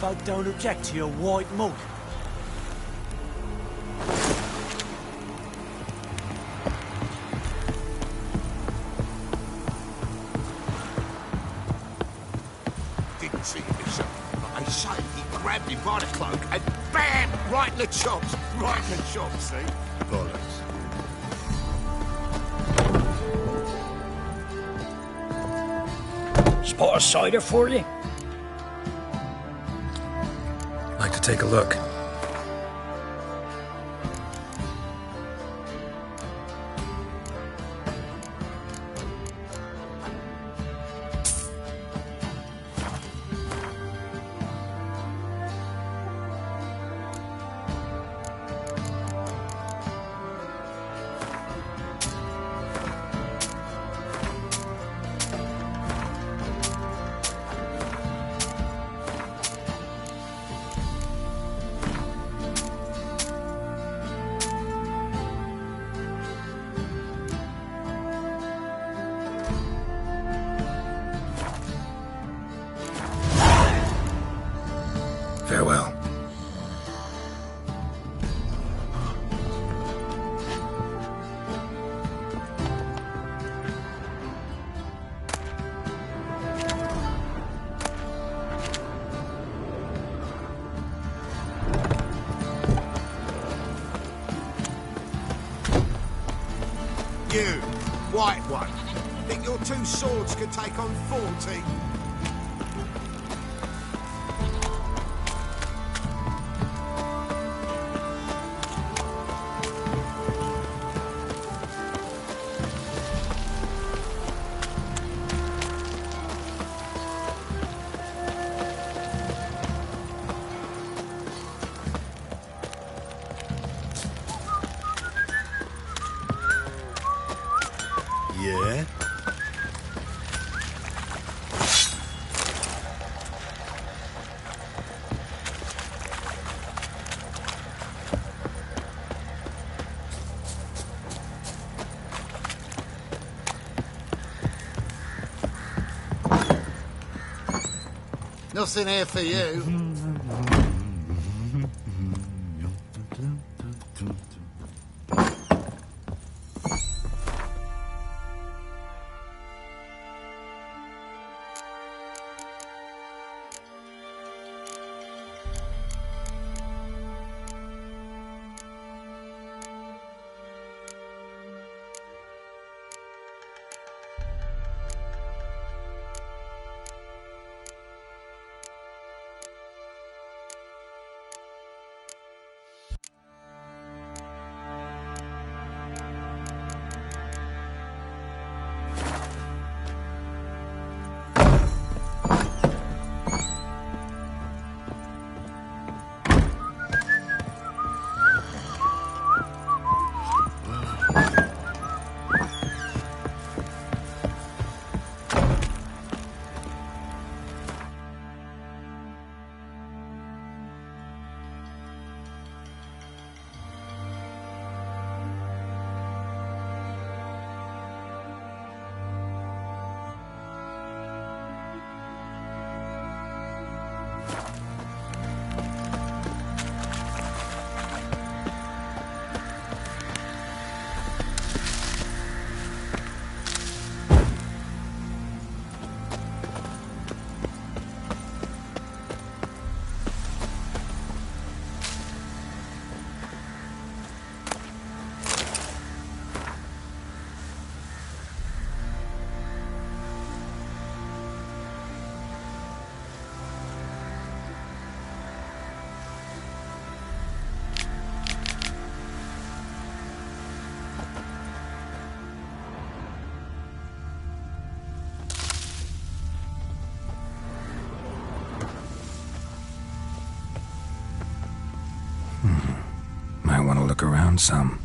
Folk don't object to your white mug. Didn't see this, but I say he grabbed him by the cloak and bam! Right in the chops. Right in the chops, see? Bollocks. Spot a cider for you? Like to take a look. Farewell. You, white one, think your two swords could take on 40? Yeah? Nothing here for you. look around some.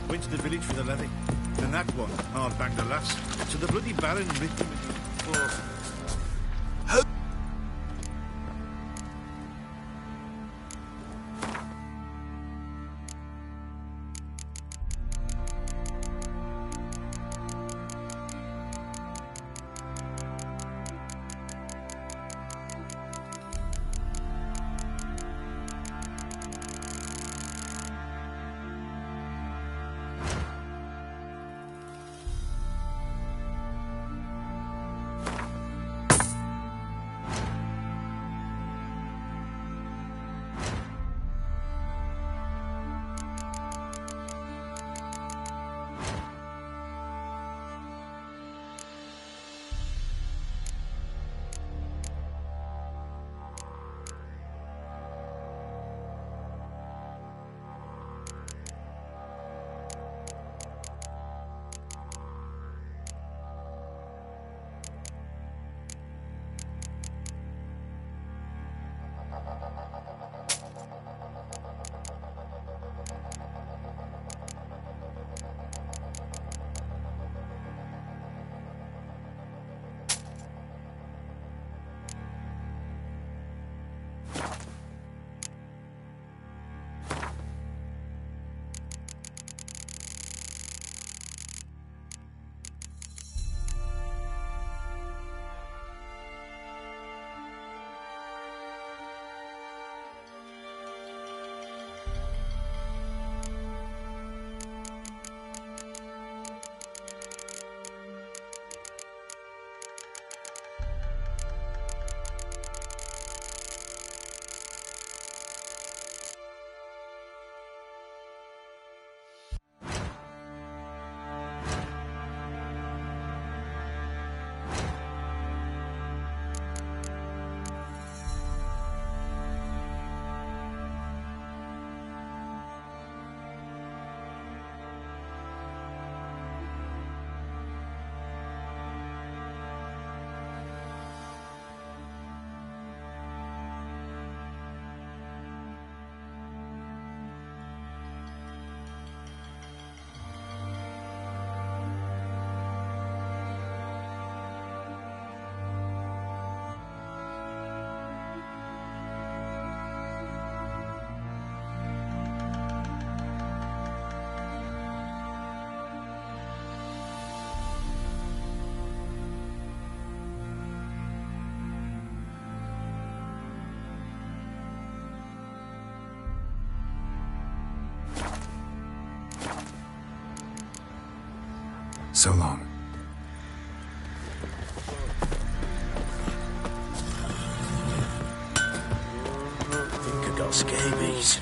Went to the village for the levy. Then that one, hard banged the lass. So the bloody baron ripped him into force. so long. I think I got scabies.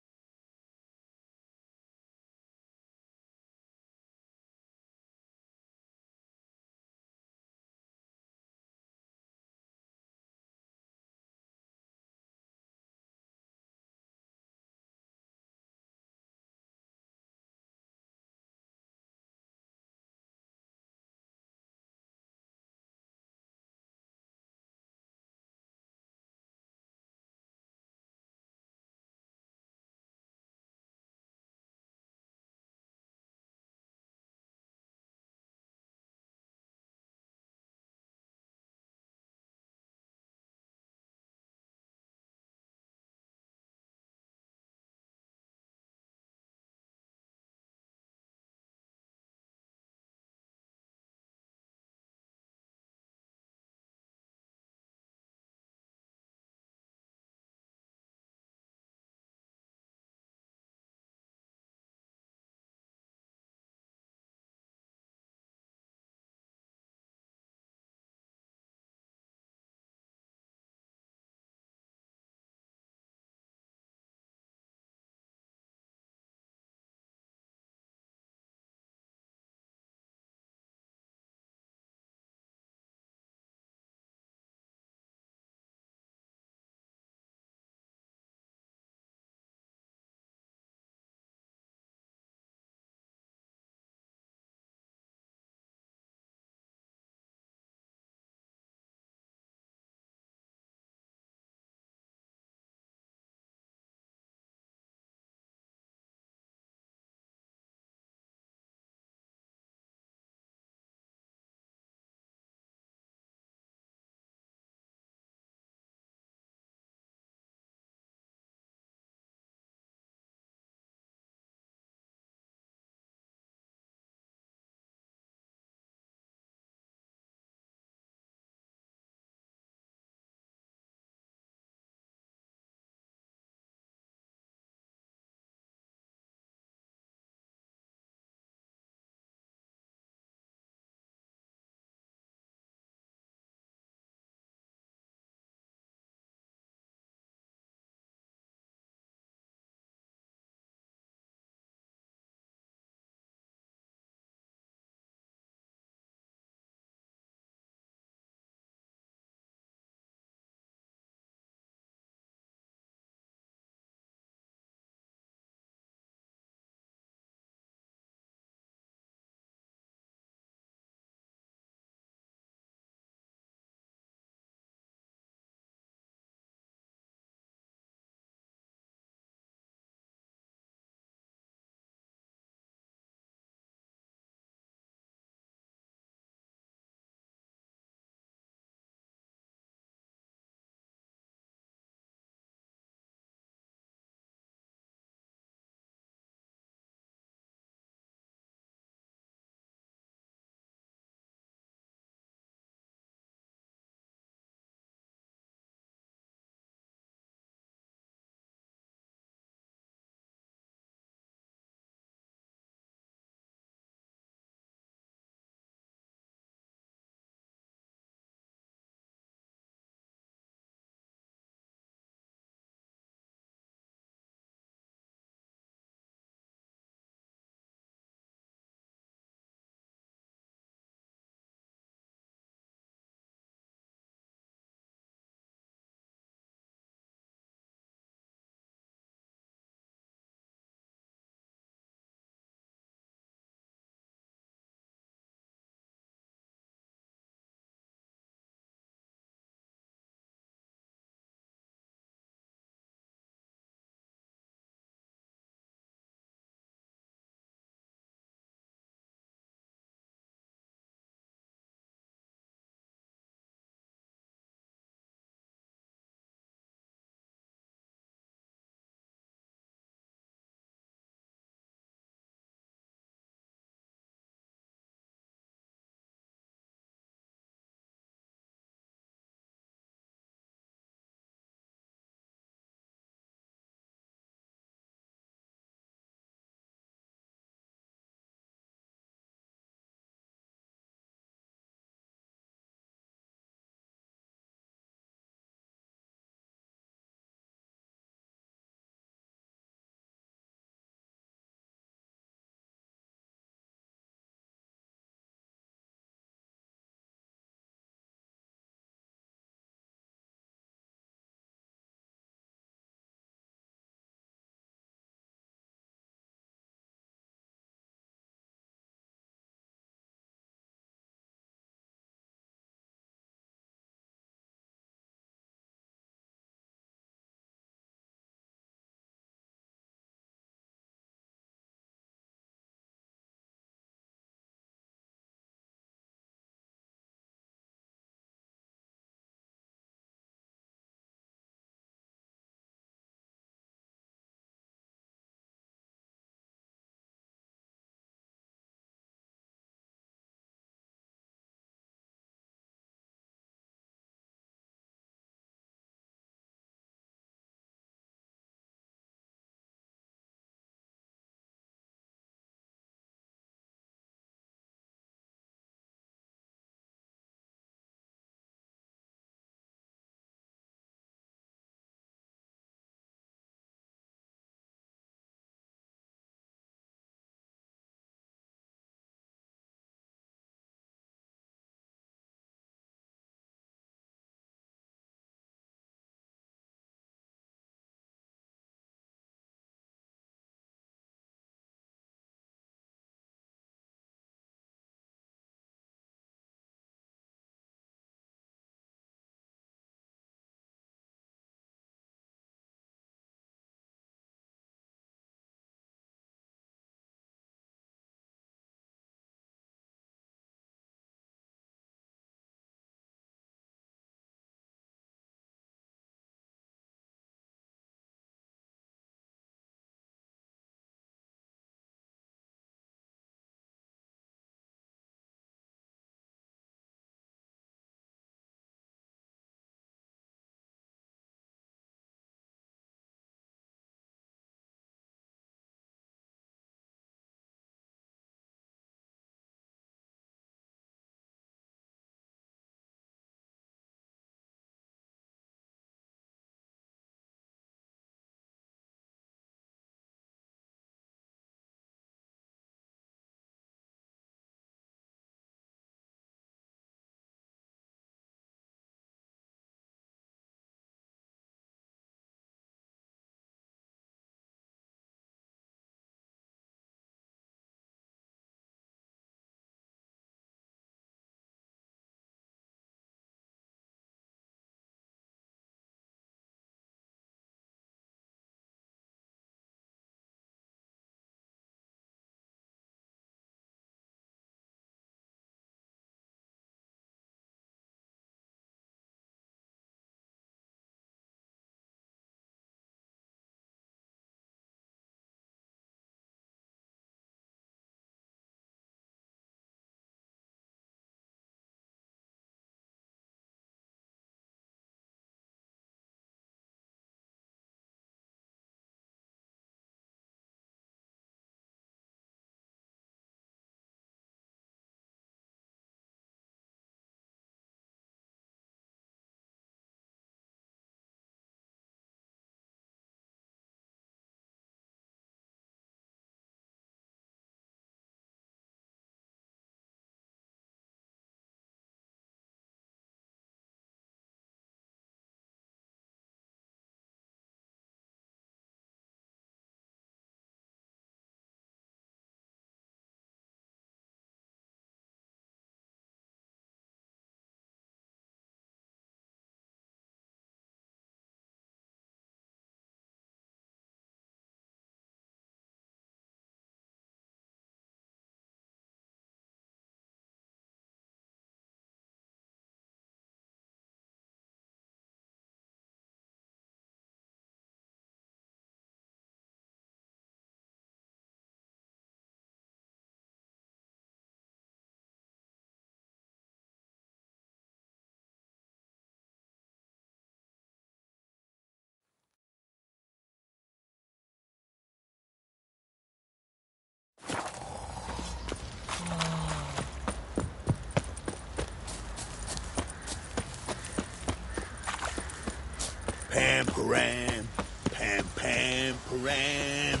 param, pam, pam, param,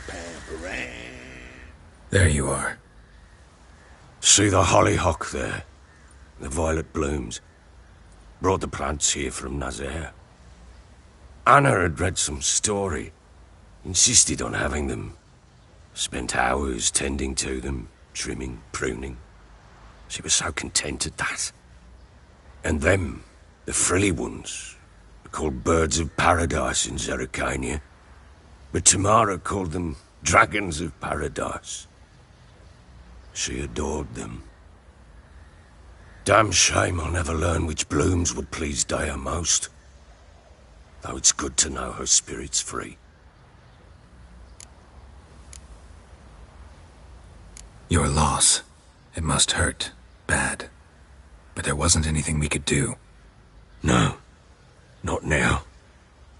pam, param. There you are. See the hollyhock there? The violet blooms. Brought the plants here from Nazaire. Anna had read some story. Insisted on having them. Spent hours tending to them, trimming, pruning. She was so content at that. And them, the frilly ones, are called birds of paradise in Zerrikania. But Tamara called them dragons of paradise. She adored them. Damn shame I'll never learn which blooms would please Dea most. Though it's good to know her spirit's free. Your loss. It must hurt. Bad. But there wasn't anything we could do. No. Not now.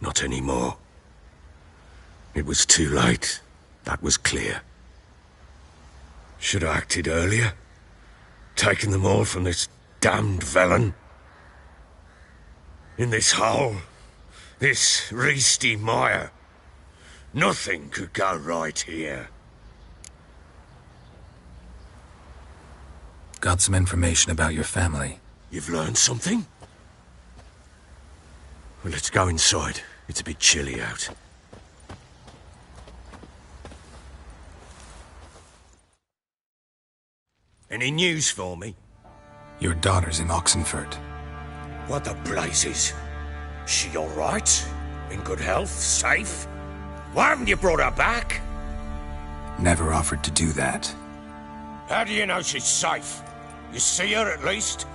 Not anymore. It was too late. That was clear. Should have acted earlier. Taken them all from this damned villain. In this hole. This reesty mire. Nothing could go right here. Got some information about your family. You've learned something? Well, let's go inside. It's a bit chilly out. Any news for me? Your daughter's in Oxenford. What the blazes? She all right? In good health? Safe? Why haven't you brought her back? Never offered to do that. How do you know she's safe? You see her at least?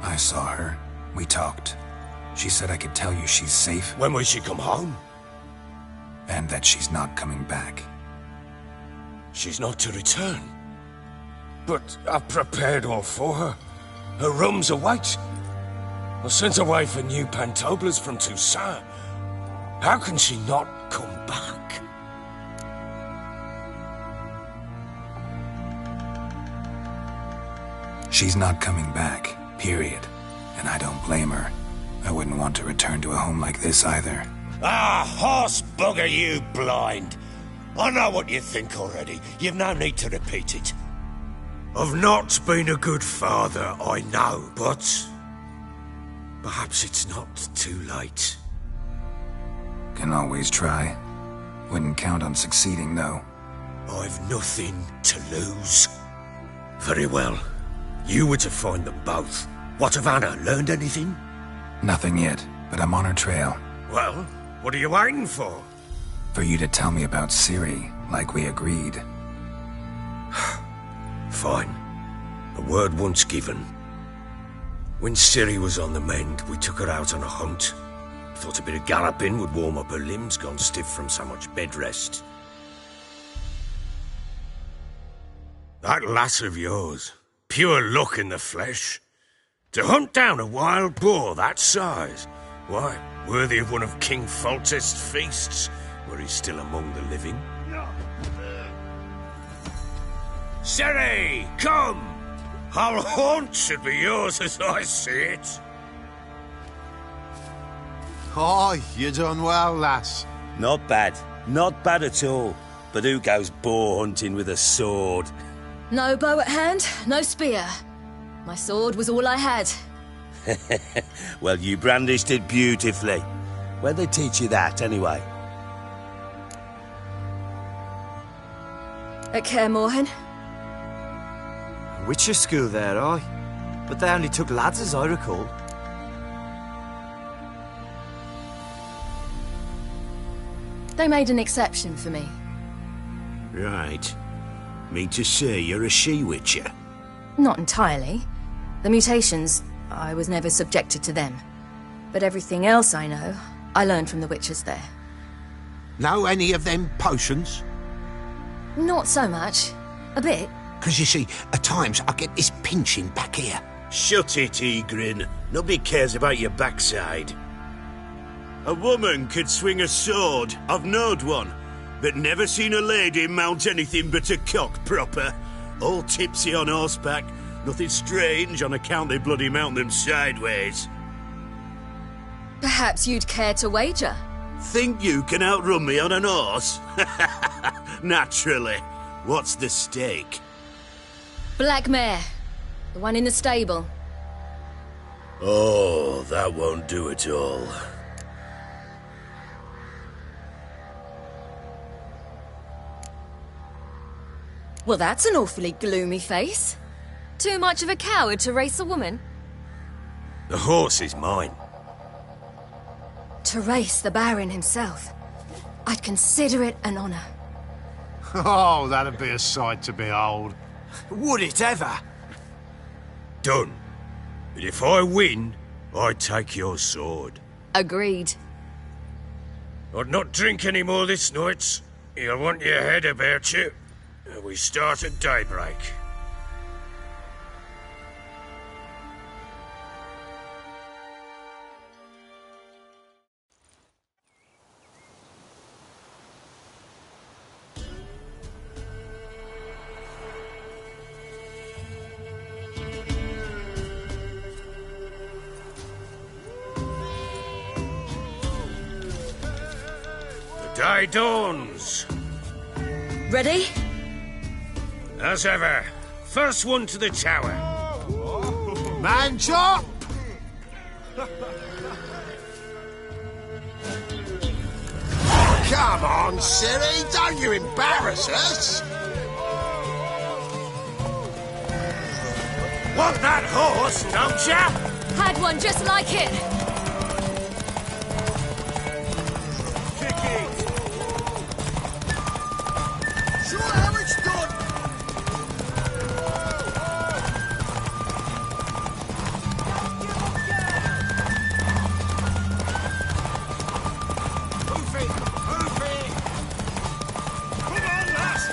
I saw her. We talked. She said I could tell you she's safe. When will she come home? And that she's not coming back. She's not to return. But I've prepared all for her. Her rooms await. I sent away for new pantoblas from Toussaint. How can she not come back? She's not coming back, period. And I don't blame her. I wouldn't want to return to a home like this either. Ah, horse bugger you, blind. I know what you think already. You've no need to repeat it. I've not been a good father, I know, but perhaps it's not too late. Can always try. Wouldn't count on succeeding, though. I've nothing to lose. Very well. You were to find them both. What of Anna? Learned anything? Nothing yet, but I'm on her trail. Well, what are you waiting for? For you to tell me about Siri, like we agreed. Fine. A word once given. When Siri was on the mend, we took her out on a hunt. Thought a bit of galloping would warm up her limbs, gone stiff from so much bed rest. That lass of yours, pure luck in the flesh. To hunt down a wild boar that size, why, worthy of one of King Foltest's feasts, where he's still among the living. Siri, come! Our haunt should be yours as I see it. Oh, you done well, lass. Not bad. Not bad at all. But who goes boar hunting with a sword? No bow at hand, no spear. My sword was all I had. Well, you brandished it beautifully. Where'd they teach you that, anyway? At Kaer Morhen. Witcher school there, aye. But they only took lads, as I recall. They made an exception for me. Right. Mean to say you're a she-witcher? Not entirely. The mutations, I was never subjected to them. But everything else I know, I learned from the witches there. Know any of them potions? Not so much. A bit. 'Cause you see, at times I get this pinching back here. Shut it, Egrin. Nobody cares about your backside. A woman could swing a sword, I've knowed one, but never seen a lady mount anything but a cock proper. All tipsy on horseback, nothing strange on account they bloody mount them sideways. Perhaps you'd care to wager? Think you can outrun me on an horse? Naturally. What's the stake? Black mare. The one in the stable. Oh, that won't do at all. Well, that's an awfully gloomy face. Too much of a coward to race a woman? The horse is mine. To race the Baron himself. I'd consider it an honor. Oh, that'd be a sight to behold. Would it ever? Done. But if I win, I take your sword. Agreed. I'd not drink any more this night. You'll want your head about you. We start at daybreak. The day dawns. Ready? As ever, first one to the tower. Man chop! Come on, Siri, don't you embarrass us! Want that horse, don't ya? Had one just like it. Kick it! Sure how it's done! Move it! Move it! Come on, lass!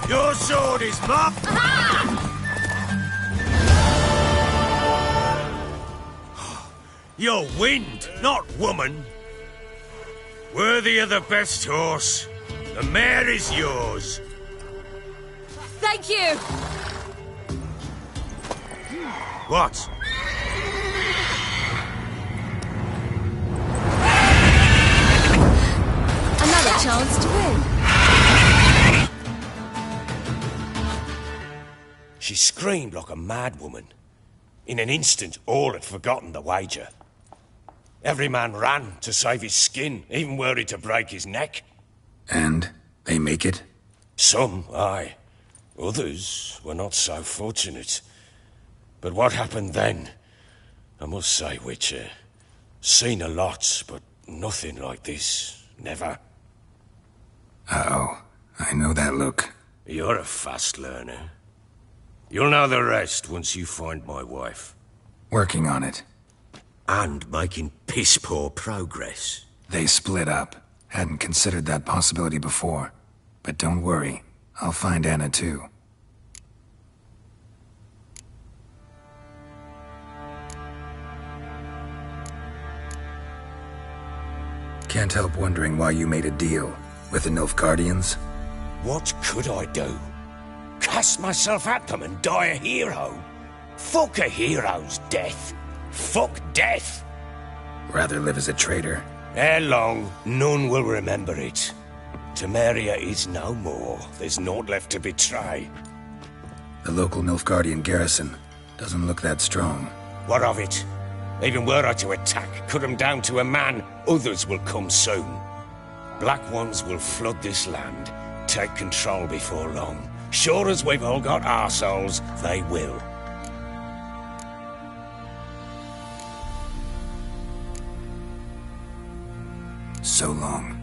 Your sword is mine. You're wind, not woman. Worthy of the best horse. The mare is yours. Thank you. What? Another chance to win. She screamed like a mad woman. In an instant, all had forgotten the wager. Every man ran to save his skin, even worried to break his neck. And they make it? Some, aye. Others were not so fortunate. But what happened then? I must say, Witcher, seen a lot, but nothing like this. Never. Uh-oh. I know that look. You're a fast learner. You'll know the rest once you find my wife. Working on it. And making piss-poor progress. They split up. Hadn't considered that possibility before. But don't worry. I'll find Anna too. Can't help wondering why you made a deal with the Nilfgaardians. What could I do? Cast myself at them and die a hero? Fuck a hero's death. Fuck death. Rather live as a traitor. Ere long, none will remember it. Temeria is no more. There's naught left to betray. The local Nilfgaardian garrison doesn't look that strong. What of it? Even were I to attack, cut them down to a man, others will come soon. Black ones will flood this land, take control before long. Sure as we've all got arseholes, they will. So long.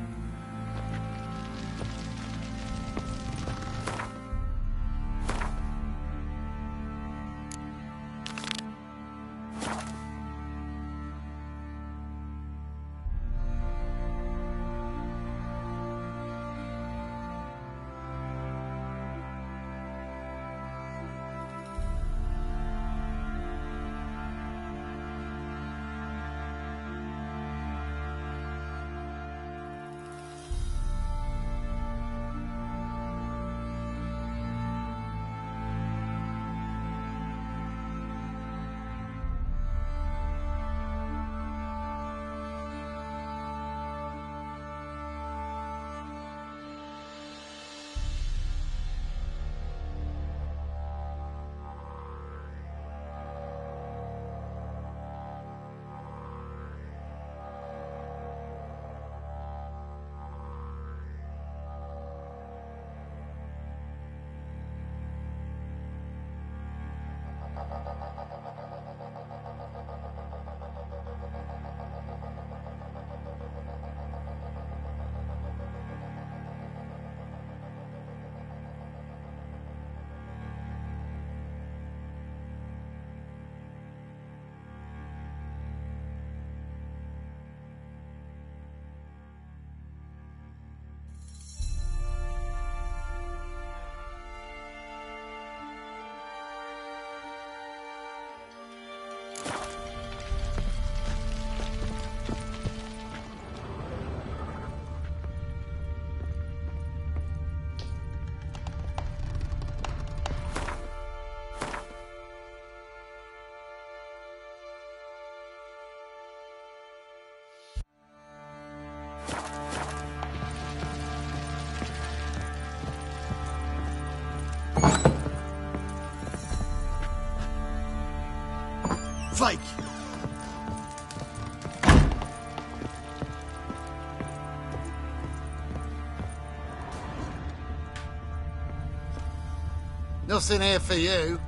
Nothing here for you.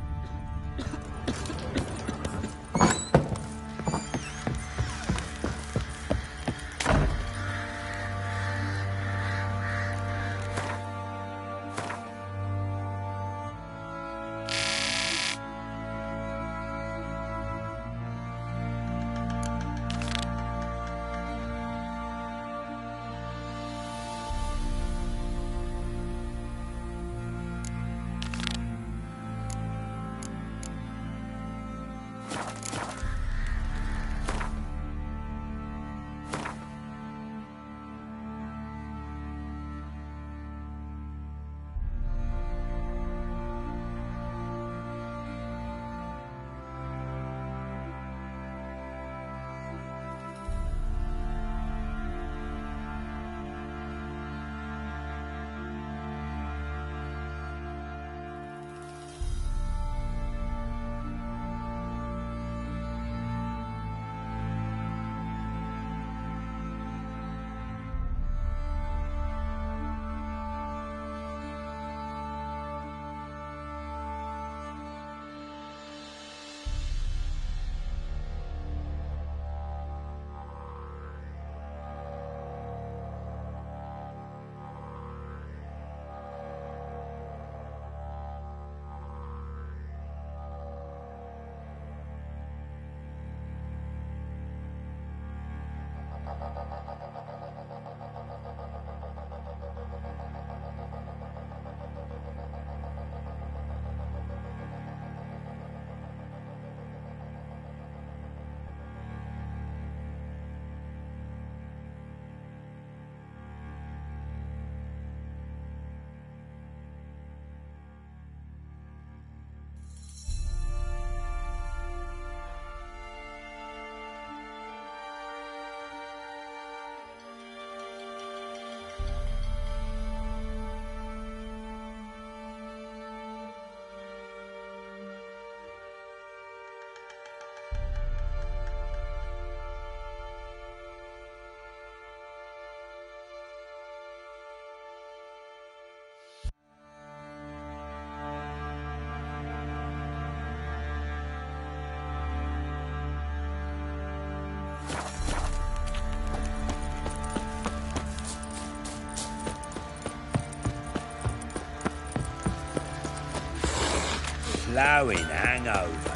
Flowing hangover.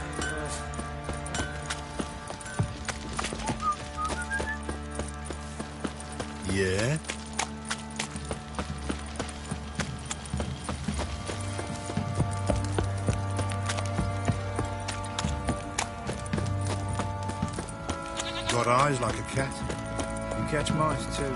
Yeah? Got eyes like a cat. You catch mice too.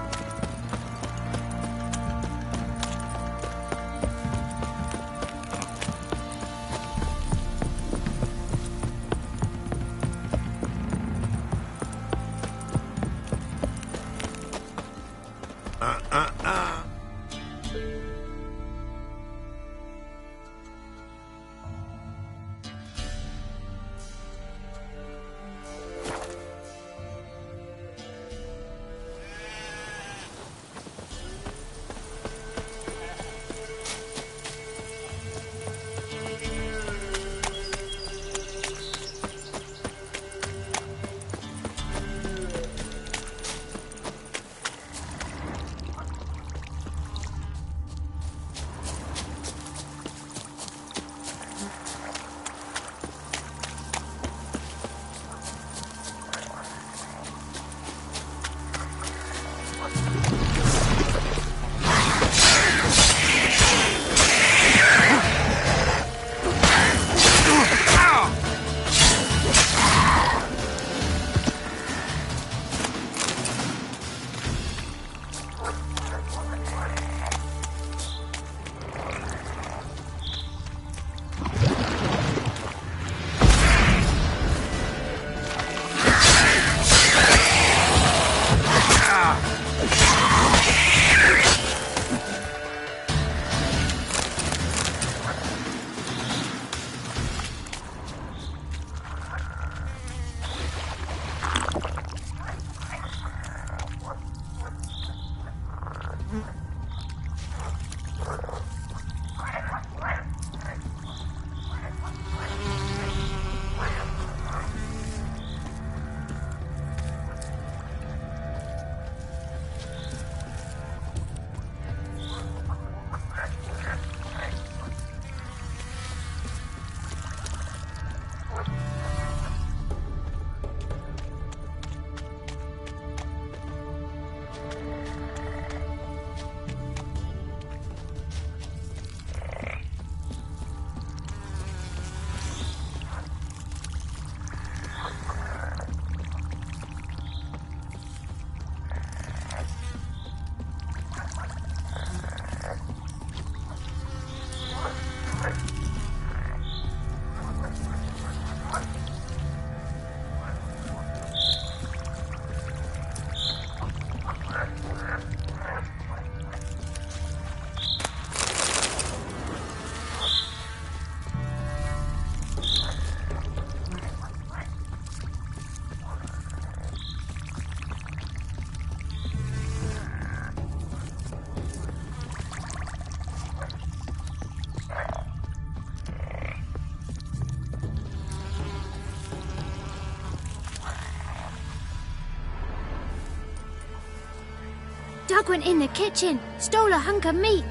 dog went in the kitchen, stole a hunk of meat.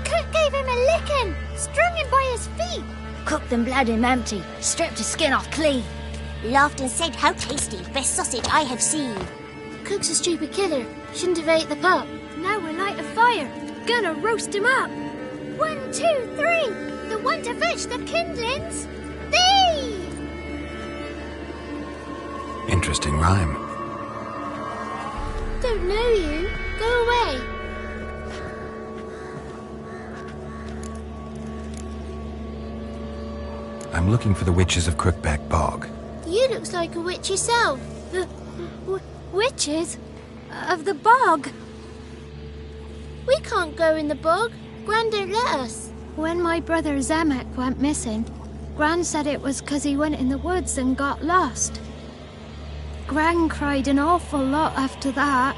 Cook gave him a licking, strung him by his feet. Cooked and bled him empty, stripped his skin off clean. Laughed and said, how tasty, best sausage I have seen. Cook's a stupid killer, shouldn't have ate the pup. Now we'll light a fire, gonna roast him up. 1, 2, 3, the one to fetch the kindlings. Thee! Interesting rhyme. Don't know you. Go away. I'm looking for the witches of Crookback Bog. You looks like a witch yourself. The witches of the bog. We can't go in the bog. Gran don't let us. When my brother Zemek went missing, Gran said it was 'cause he went in the woods and got lost. Gran cried an awful lot after that.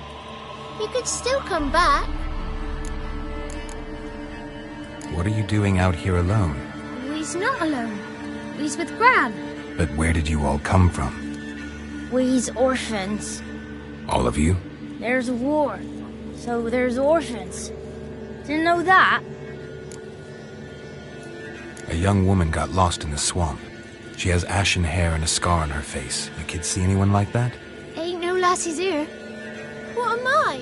He could still come back. What are you doing out here alone? We's not alone. We's with Gran. But where did you all come from? We's orphans. All of you? There's a war, so there's orphans. Didn't know that? A young woman got lost in the swamp. She has ashen hair and a scar on her face. You kids see anyone like that? Ain't no lassies here. What am I?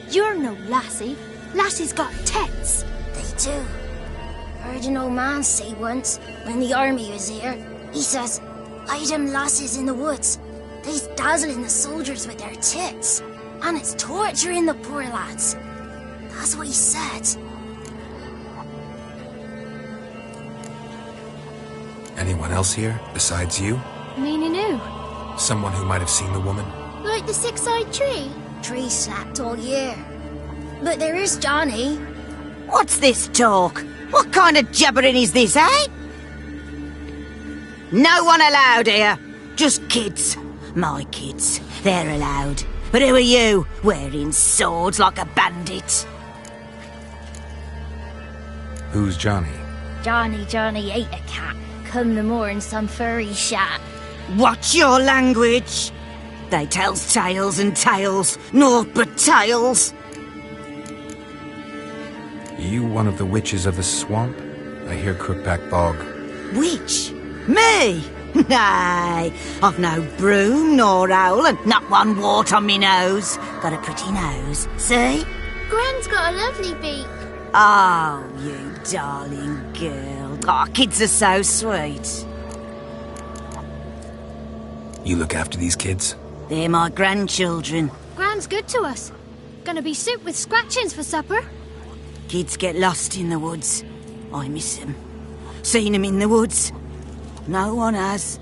You're no lassie. Lassie's got tits. They do. Heard an old man say once, when the army was here, he says, "Hide them lasses in the woods. They's dazzling the soldiers with their tits, and it's torturing the poor lads." That's what he said. Anyone else here, besides you? Meaning who? Someone who might have seen the woman? Like the six-eyed tree? Tree slapped all year. But there is Johnny. What's this talk? What kind of jabbering is this, eh? No one allowed here. Just kids. My kids. They're allowed. But who are you, wearing swords like a bandit? Who's Johnny? Johnny ate a cat. Come the more in some furry shat. Watch your language. They tells tales and tales, naught but tales. You one of the witches of the swamp? I hear Crookback Bog. Witch? Me? Nay, I've no broom nor owl and not one wart on me nose. Got a pretty nose, see? Gran's got a lovely beak. Oh, you darling girl. Oh, kids are so sweet. You look after these kids? They're my grandchildren. Gran's good to us. Gonna be soup with scratchings for supper. Kids get lost in the woods. I miss them. Seen them in the woods. No one has.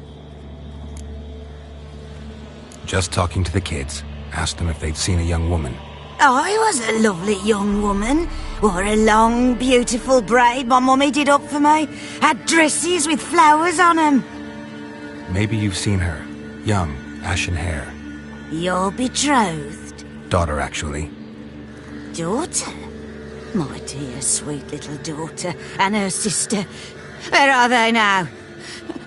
Just talking to the kids. Asked them if they'd seen a young woman. I was a lovely young woman. Wore a long, beautiful braid my mummy did up for me. Had dresses with flowers on them. Maybe you've seen her. Young, ashen hair. You're betrothed? Daughter, actually. Daughter? My dear, sweet little daughter and her sister. Where are they now?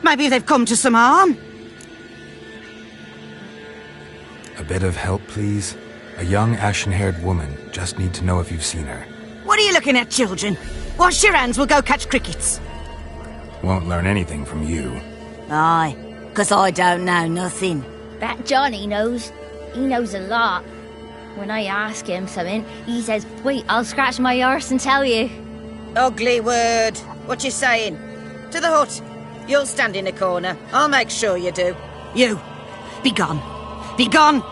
Maybe they've come to some harm. A bit of help, please? A young, ashen-haired woman. Just need to know if you've seen her. What are you looking at, children? Wash your hands, we'll go catch crickets. Won't learn anything from you. Aye, 'cause I don't know nothing. That Johnny knows. He knows a lot. When I ask him something, he says, "Wait, I'll scratch my arse and tell you." Ugly word. What you saying? To the hut. You'll stand in a corner. I'll make sure you do. You, be gone. Be gone!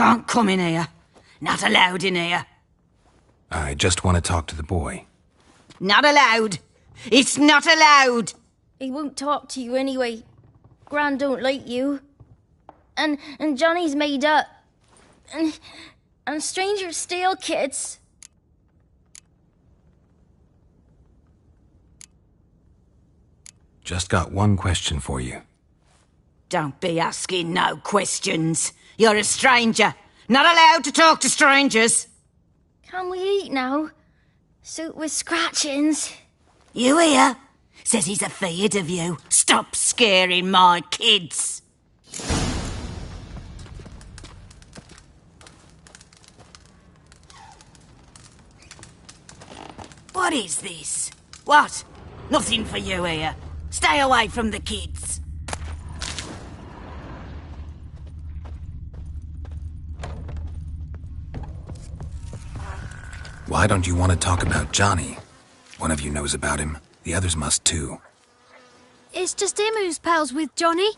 can't come in here. Not allowed in here. I just want to talk to the boy. Not allowed. It's not allowed. He won't talk to you anyway. Gran don't like you. And Johnny's made up. And strangers steal kids. Just got one question for you. Don't be asking no questions. You're a stranger. Not allowed to talk to strangers. Can we eat now? Soup with scratchings. You hear? Says he's afeard of you. Stop scaring my kids. What is this? What? Nothing for you here. Stay away from the kids. Why don't you want to talk about Johnny? One of you knows about him. The others must too. It's just him who's pals with Johnny.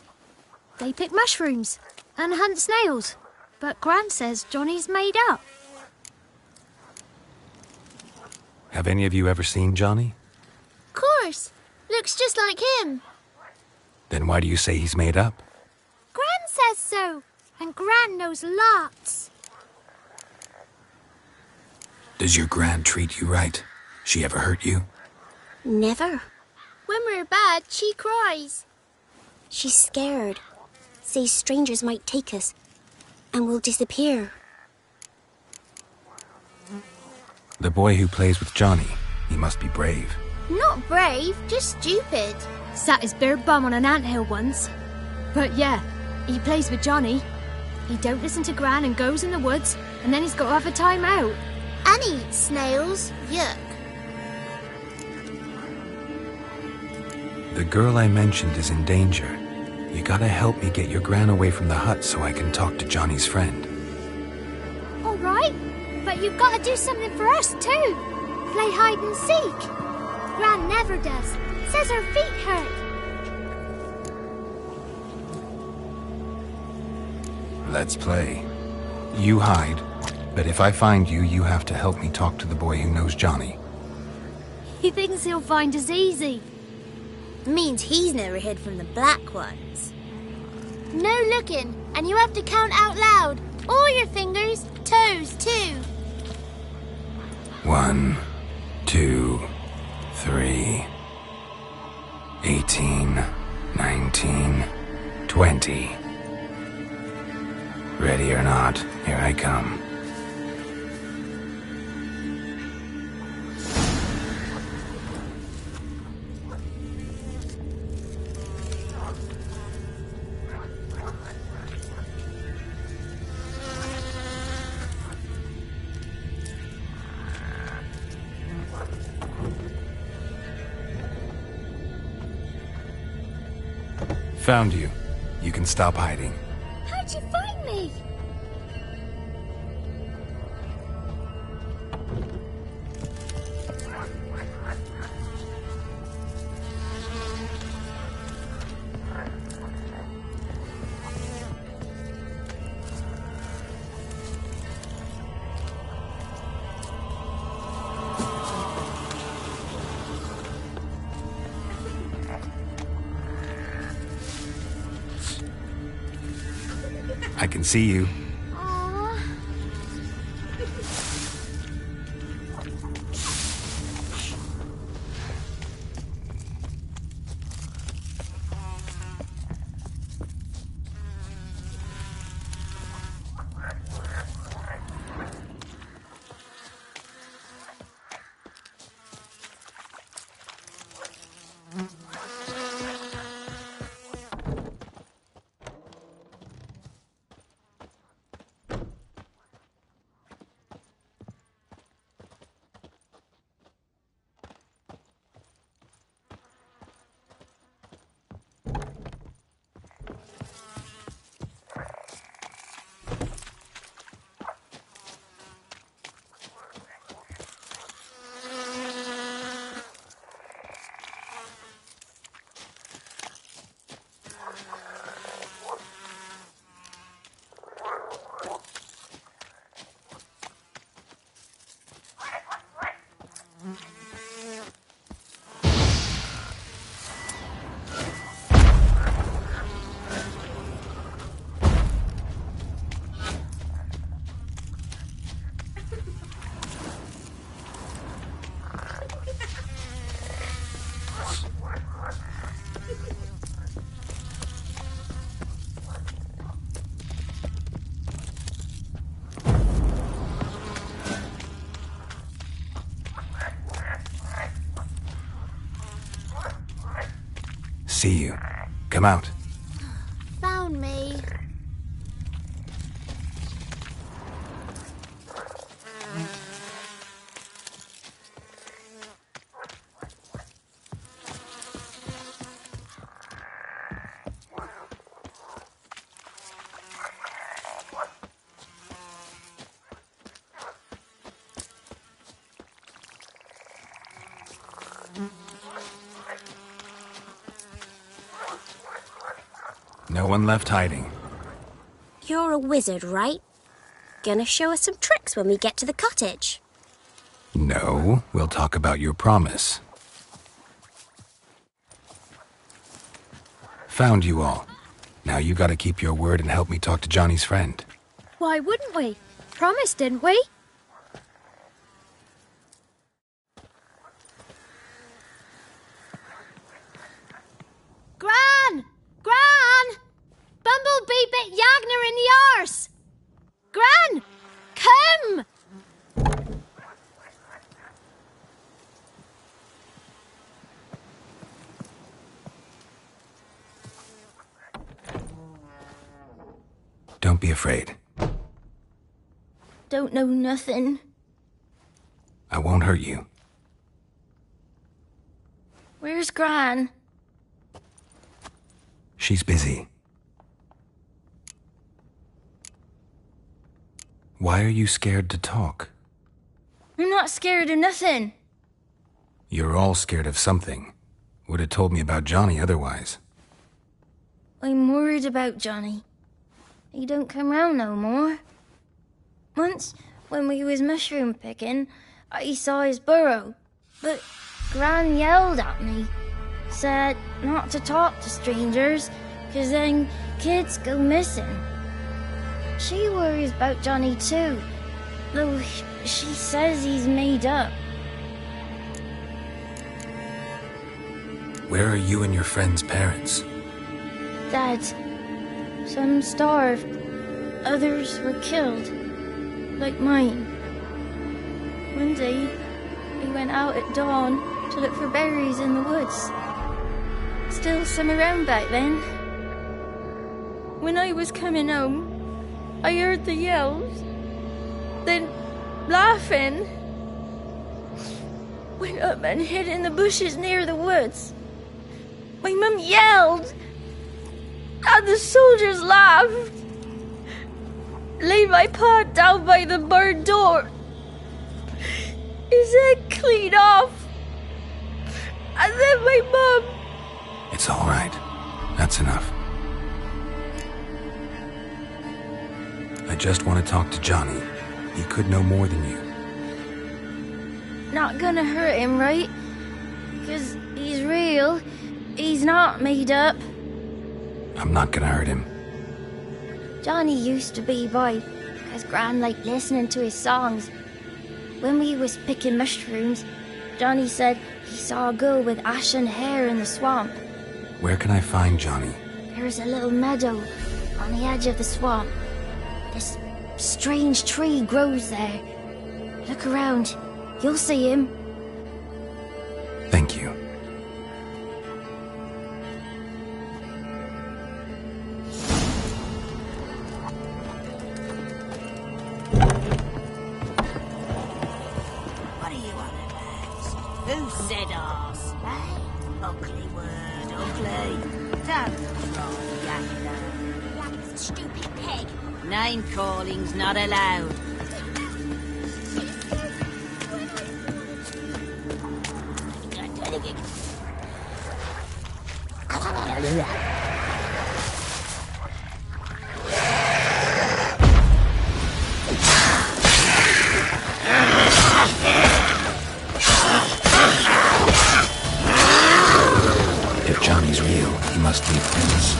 They pick mushrooms and hunt snails. But Gran says Johnny's made up. Have any of you ever seen Johnny? Course. Looks just like him. Then why do you say he's made up? Gran says so. And Gran knows lots. Does your Gran treat you right? She ever hurt you? Never. When we're bad, she cries. She's scared. Says strangers might take us. And we'll disappear. The boy who plays with Johnny, he must be brave. Not brave, just stupid. Sat his bare bum on an anthill once. But yeah, he plays with Johnny. He don't listen to Gran and goes in the woods, and then he's got to have a time out. And he eats snails. Yuck. The girl I mentioned is in danger. You gotta help me get your Gran away from the hut so I can talk to Johnny's friend. All right, but you've got to do something for us too. Play hide and seek. Gran never does. Says her feet hurt. Let's play. You hide, but if I find you, you have to help me talk to the boy who knows Johnny. He thinks he'll find us easy. Means he's never hid from the black ones. No looking, and you have to count out loud. All your fingers, toes too. 1, 2, 3, 18, 19, 20. Ready or not, here I come. Found you. You can stop hiding. How'd you find me? I can see you. see you. Come out. Found me. No one left hiding. You're a wizard, right? Gonna show us some tricks when we get to the cottage. No, we'll talk about your promise. Found you all. Now you gotta keep your word and help me talk to Johnny's friend. Why wouldn't we? Promised, didn't we? Gran! Gran! Bumblebee bit Yagner in the arse! Gran! Come! Don't be afraid. Don't know nothing. I won't hurt you. Where's Gran? She's busy. Why are you scared to talk? I'm not scared of nothing. You're all scared of something. Would have told me about Johnny otherwise. I'm worried about Johnny. He don't come round no more. Once, when we was mushroom picking, I saw his burrow, but Gran yelled at me. Said not to talk to strangers, 'cause then kids go missing. She worries about Johnny too, though she says he's made up. Where are you and your friend's parents? Dad, some starved, others were killed, like mine. One day, we went out at dawn to look for berries in the woods. Still some around back then. When I was coming home, I heard the yells, then laughing. Went up and hid in the bushes near the woods. My mum yelled, and the soldiers laughed. Laid my pa down by the barn door. His head clean off. And then my mum... It's all right. That's enough. I just want to talk to Johnny. He could know more than you. Not gonna hurt him, right? 'Cause he's real. He's not made up. I'm not gonna hurt him. Johnny used to be boy, 'cause Gran liked listening to his songs. When we was picking mushrooms, Johnny said he saw a girl with ashen hair in the swamp. Where can I find Johnny? There's a little meadow on the edge of the swamp. This strange tree grows there. Look around. You'll see him. Thank you. What are you on about? Who said arse? Eh? Ugly word, ugly. Don't try, Yakka. Yakka's a stupid pig. Name calling's not allowed. If Johnny's real, he must be a prince.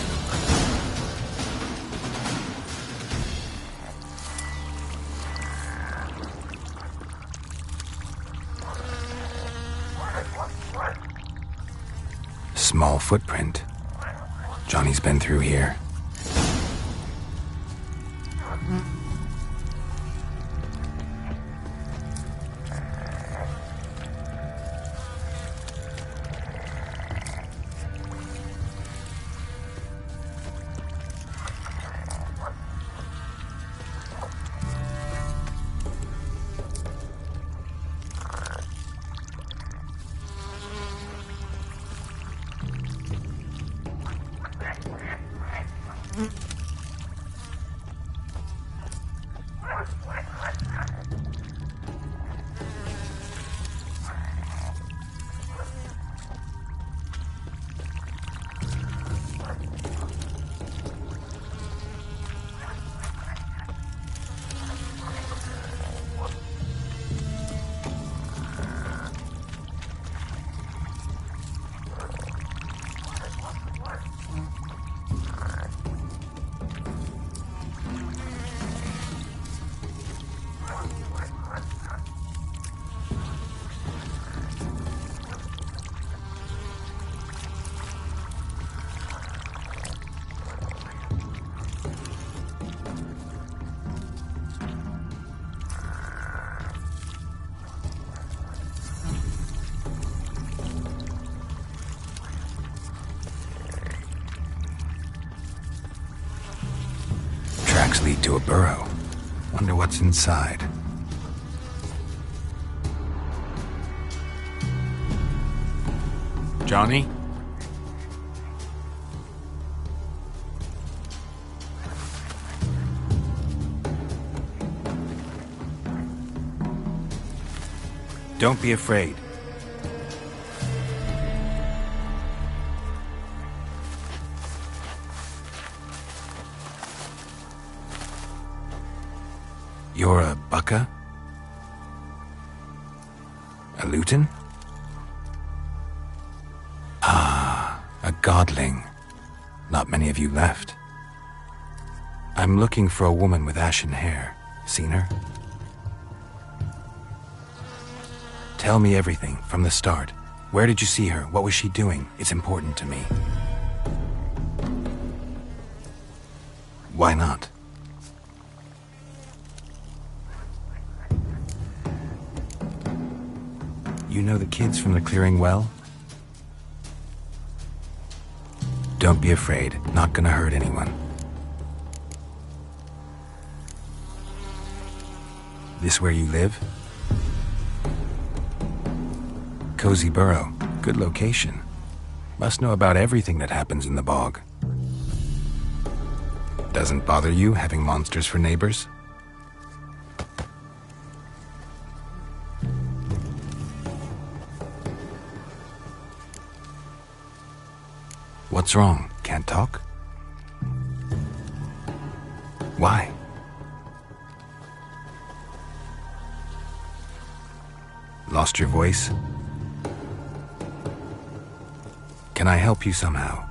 Small footprint. Johnny's been through here. Tracks lead to a burrow. Wonder what's inside. Johnny? Don't be afraid. You're a bucka? A luton? Ah, a godling. Not many of you left. I'm looking for a woman with ashen hair. Seen her? Tell me everything, from the start. Where did you see her? What was she doing? It's important to me. Why not? You know the kids from the clearing well? Don't be afraid. Not gonna hurt anyone. This where you live? Cozy burrow. Good location. Must know about everything that happens in the bog. Doesn't bother you having monsters for neighbors? What's wrong? Can't talk? Why? Lost your voice? Can I help you somehow?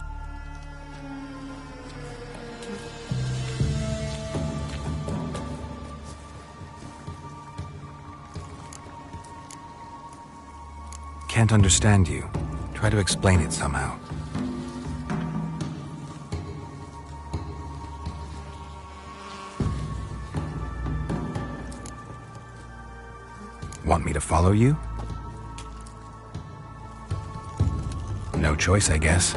Can't understand you. Try to explain it somehow. Want me to follow you? No choice, I guess.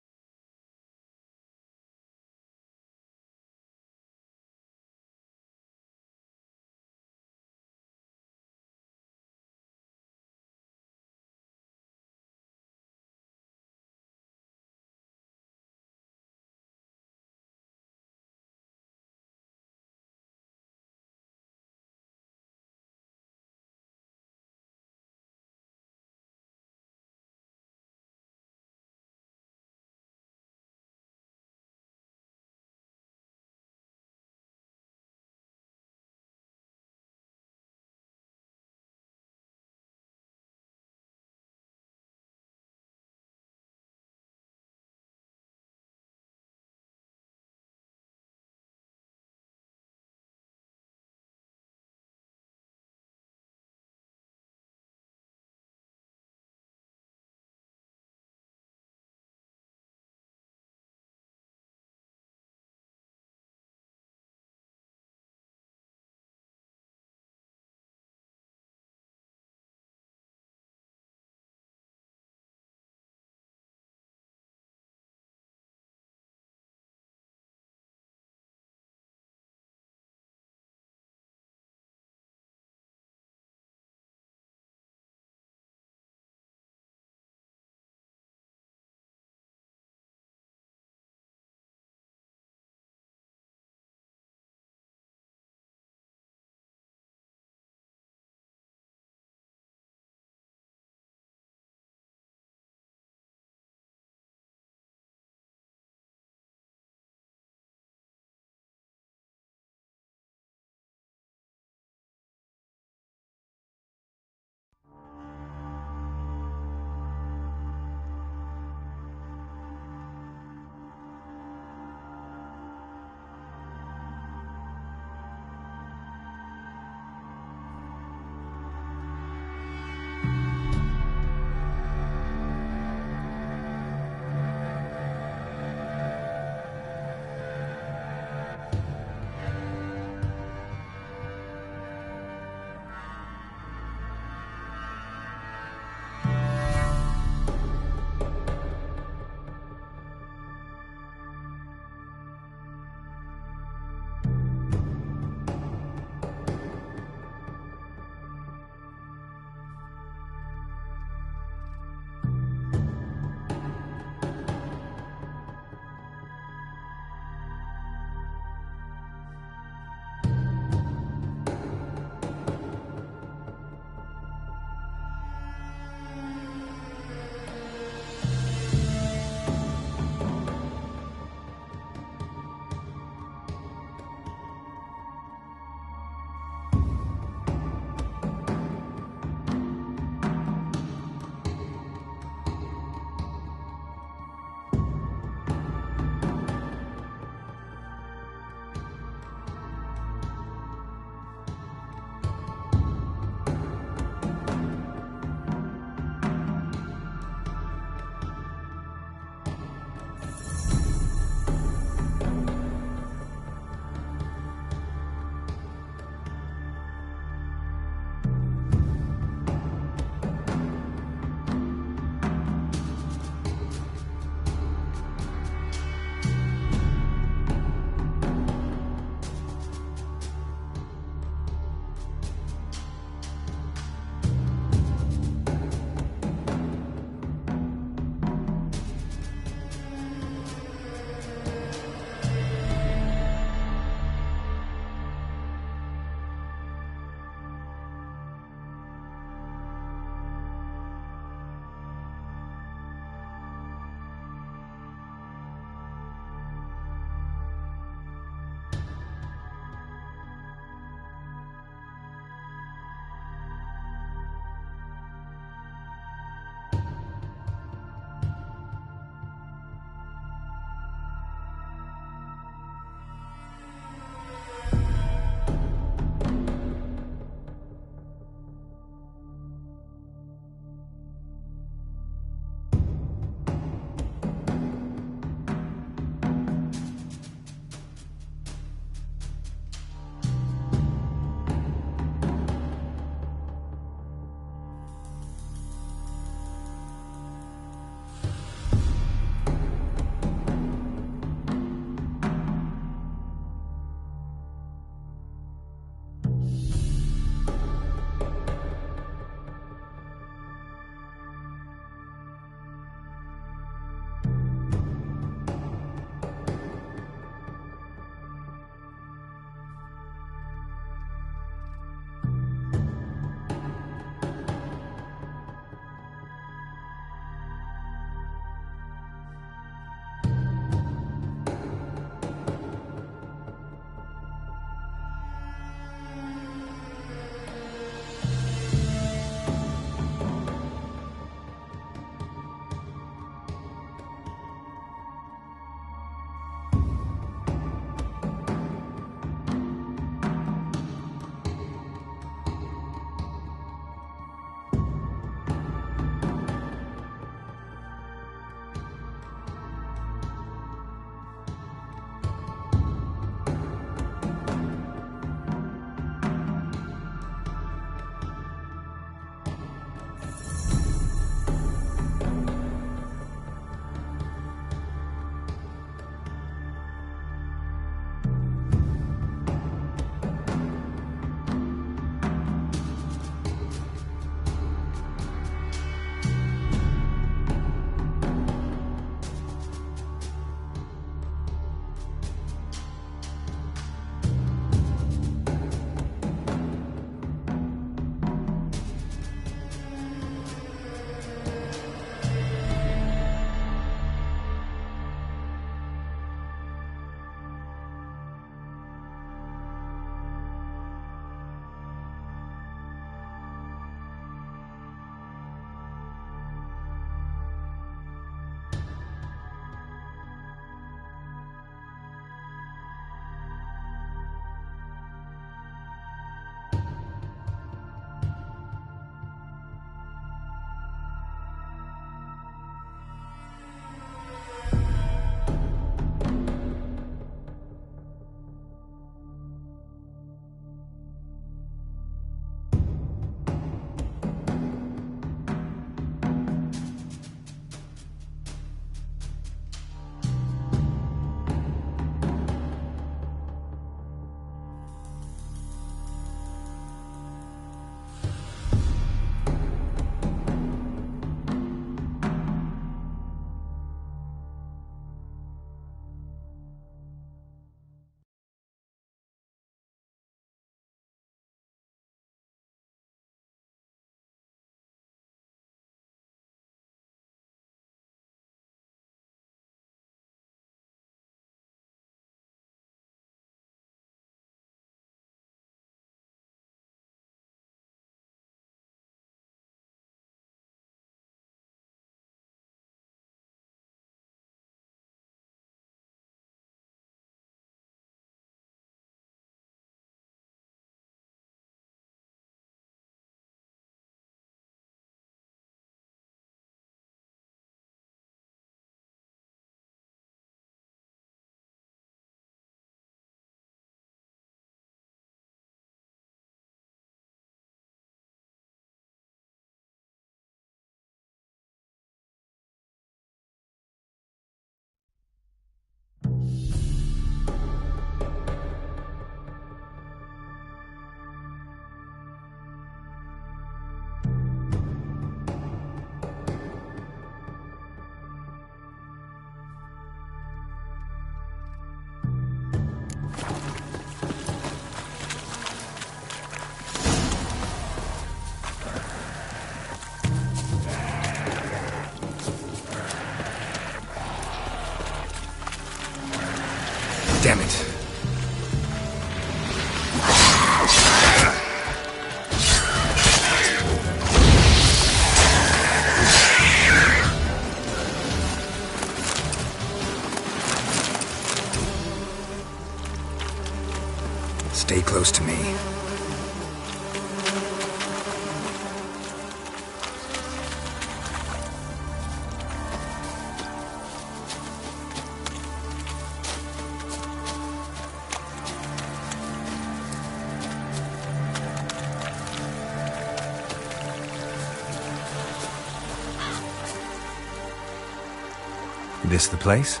This the place?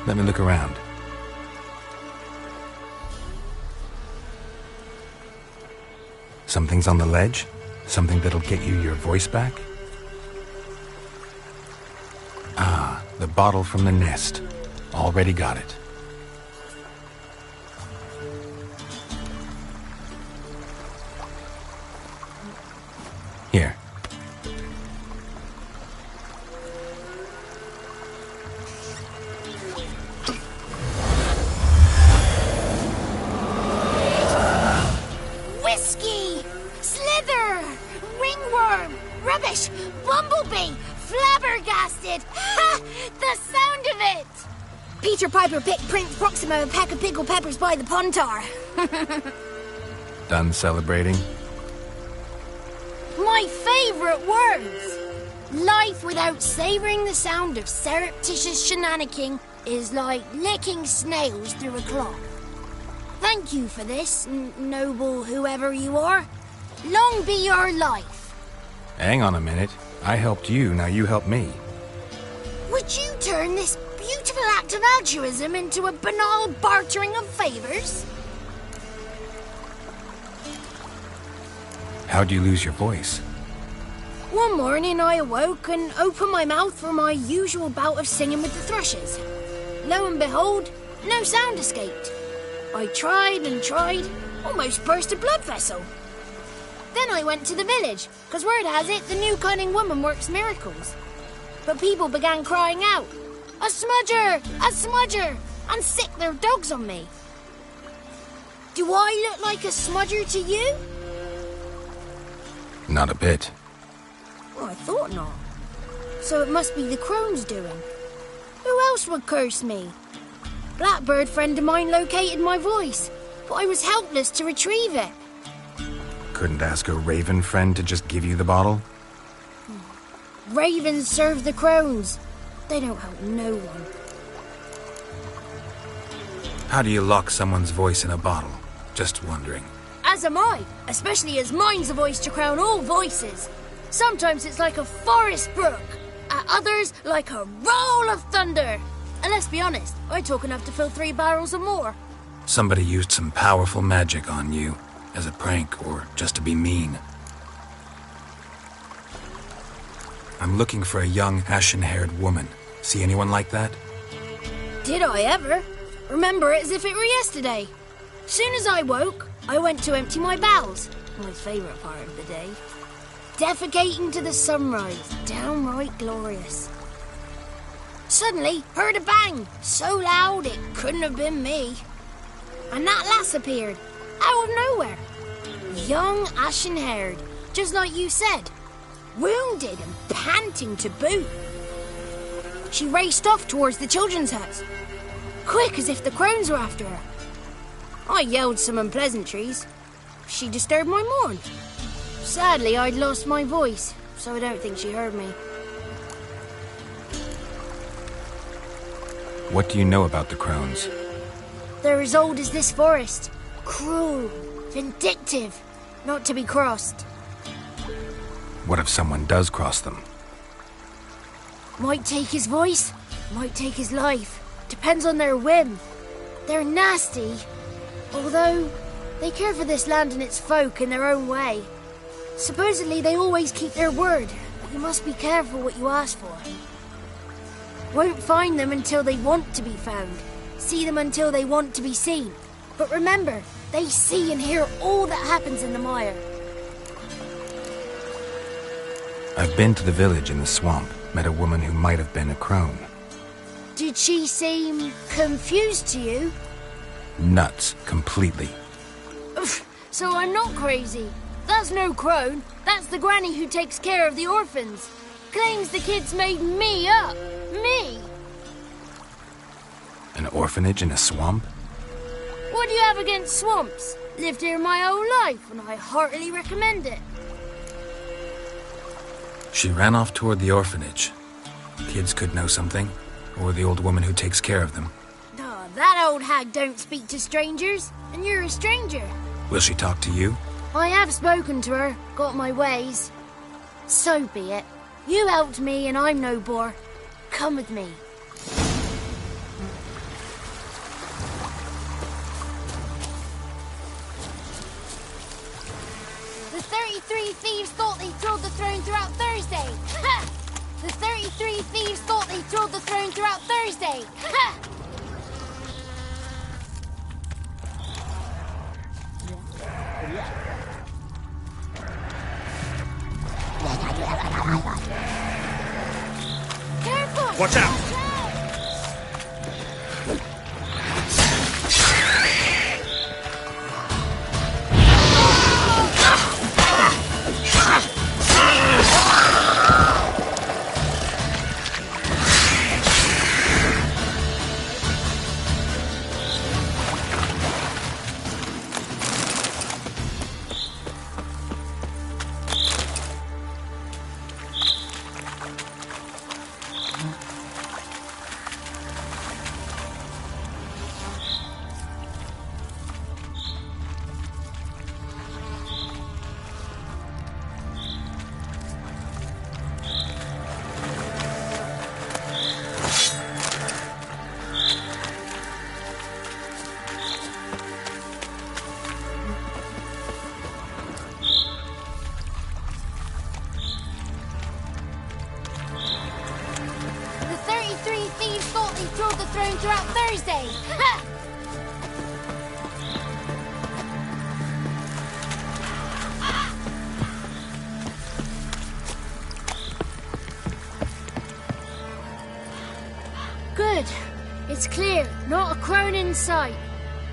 Let me look around. Something's on the ledge? Something that'll get you your voice back? Ah, the bottle from the nest. Already got it. Here. Whiskey! Slither! Ringworm! Rubbish! Bumblebee! Flabbergasted! Ha! The sound of it! Peter Piper picked Prince Proximo a pack of pickled peppers by the pontar. Done celebrating? My favorite words! Life without savoring the sound of surreptitious shenanigans is like licking snails through a cloth. Thank you for this, noble whoever you are. Long be your life. Hang on a minute. I helped you, now you help me. Would you turn this beautiful act of altruism into a banal bartering of favors? How'd you lose your voice? One morning I awoke and opened my mouth for my usual bout of singing with the thrushes. Lo and behold, no sound escaped. I tried and tried, almost burst a blood vessel. Then I went to the village, because word has it the new cunning woman works miracles. But people began crying out, "A smudger! A smudger!" and sick their dogs on me. Do I look like a smudger to you? Not a bit. Oh, I thought not. So it must be the crone's doing. Who else would curse me? Blackbird friend of mine located my voice, but I was helpless to retrieve it. Couldn't ask a raven friend to just give you the bottle? Ravens serve the crones. They don't help no one. How do you lock someone's voice in a bottle? Just wondering. As am I, especially as mine's a voice to crown all voices. Sometimes it's like a forest brook, at others like a roll of thunder. And let's be honest, I talk enough to fill 3 barrels or more. Somebody used some powerful magic on you, as a prank or just to be mean. I'm looking for a young, ashen-haired woman. See anyone like that? Did I ever? Remember it as if it were yesterday. Soon as I woke, I went to empty my bowels. My favourite part of the day. Defecating to the sunrise, downright glorious. Suddenly, heard a bang, so loud it couldn't have been me. And that lass appeared, out of nowhere. Young, ashen-haired, just like you said. Wounded and panting to boot. She raced off towards the children's huts, quick as if the crones were after her. I yelled some unpleasantries. She disturbed my morn. Sadly, I'd lost my voice, so I don't think she heard me. What do you know about the crones? They're as old as this forest. Cruel, vindictive, not to be crossed. What if someone does cross them? Might take his voice, might take his life. Depends on their whim. They're nasty, although they care for this land and its folk in their own way. Supposedly they always keep their word, but you must be careful what you ask for. Won't find them until they want to be found. See them until they want to be seen. But remember, they see and hear all that happens in the mire. I've been to the village in the swamp, met a woman who might have been a crone. Did she seem confused to you? Nuts, completely. So I'm not crazy. That's no crone. That's the granny who takes care of the orphans. Claims the kids made me up. Me. An orphanage in a swamp? What do you have against swamps? Lived here my whole life, and I heartily recommend it. She ran off toward the orphanage. Kids could know something, or the old woman who takes care of them. Oh, that old hag don't speak to strangers, and you're a stranger. Will she talk to you? I have spoken to her, got my ways. So be it. You helped me, and I'm no bore. Come with me. 33 thieves thought they thrilled the throne throughout Thursday. Ha! The 33 thieves thought they thrilled the throne throughout Thursday. Ha! Careful! Watch out! Throughout Thursday. Ha! Good. It's clear. Not a crone in sight.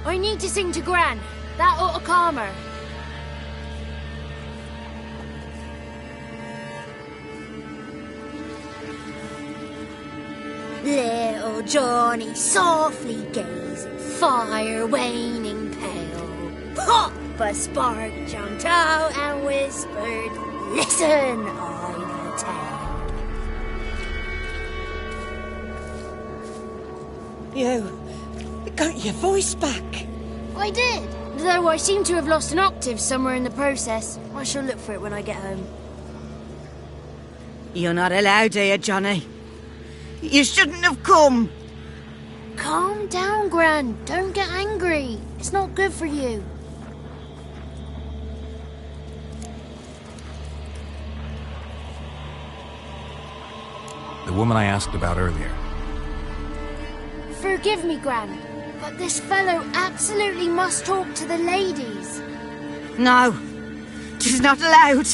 I need to sing to Gran. That ought to calm her. Little Johnny softly gazing, fire waning pale. Pop! A spark jumped out and whispered, "Listen, I've a tale." You got your voice back. I did, though I seem to have lost an octave somewhere in the process. I shall look for it when I get home. You're not allowed here, Johnny. You shouldn't have come. Calm down, Gran. Don't get angry. It's not good for you. The woman I asked about earlier. Forgive me, Gran, but this fellow absolutely must talk to the ladies. No, she's not allowed.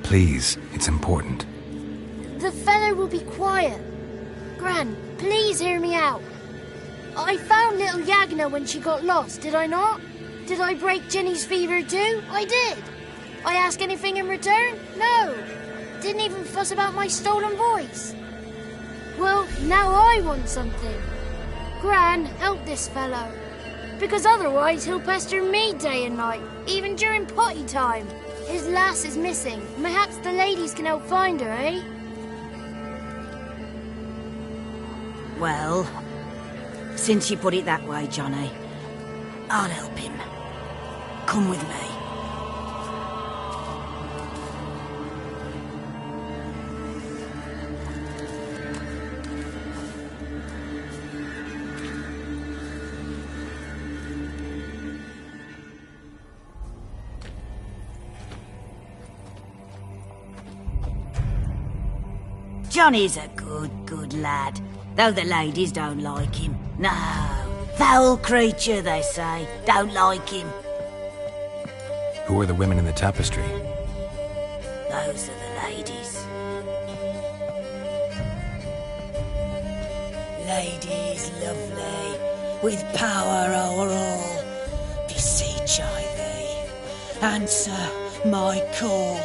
Please, it's important. The fellow will be quiet. Gran, please hear me out. I found little Yagna when she got lost, did I not? Did I break Jenny's fever too? I did. I ask anything in return? No. Didn't even fuss about my stolen voice. Well, now I want something. Gran, help this fellow. Because otherwise he'll pester me day and night, even during potty time. His lass is missing. Perhaps the ladies can help find her, eh? Well, since you put it that way, Johnny, I'll help him. Come with me. Johnny's a good lad, though the ladies don't like him. No, foul creature, they say. Don't like him. Who are the women in the tapestry? Those are the ladies. Ladies lovely, with power o'er all, beseech I thee, answer my call.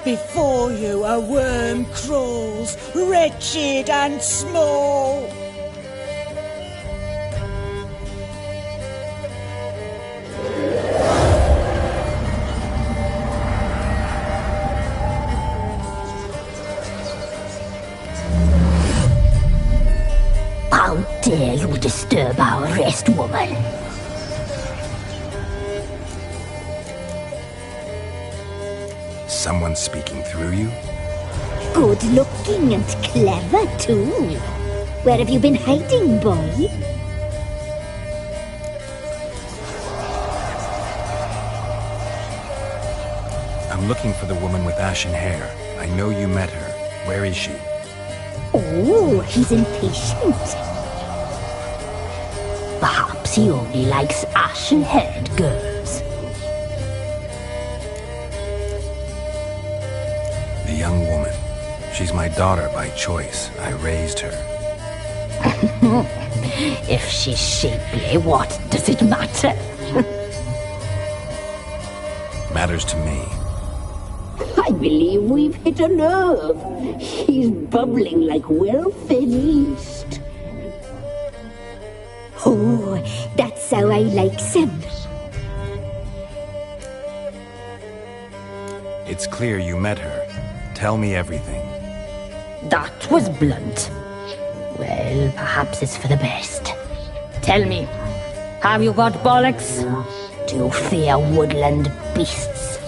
Before you a worm crawls, wretched and small. How dare you disturb our rest, woman? Someone speaking through you? Good looking and clever, too. Where have you been hiding, boy? I'm looking for the woman with ashen hair. I know you met her. Where is she? Oh, he's impatient. Perhaps he only likes ashen-haired girls. The young woman. She's my daughter by choice. I raised her. If she's shapely, what does it matter? Matters to me. I believe we've hit a nerve. He's bubbling like well-fed yeast. Oh, that's how I likes him. It's clear you met her. Tell me everything. That was blunt. Well, perhaps it's for the best. Tell me, have you got bollocks? Do you fear woodland beasts?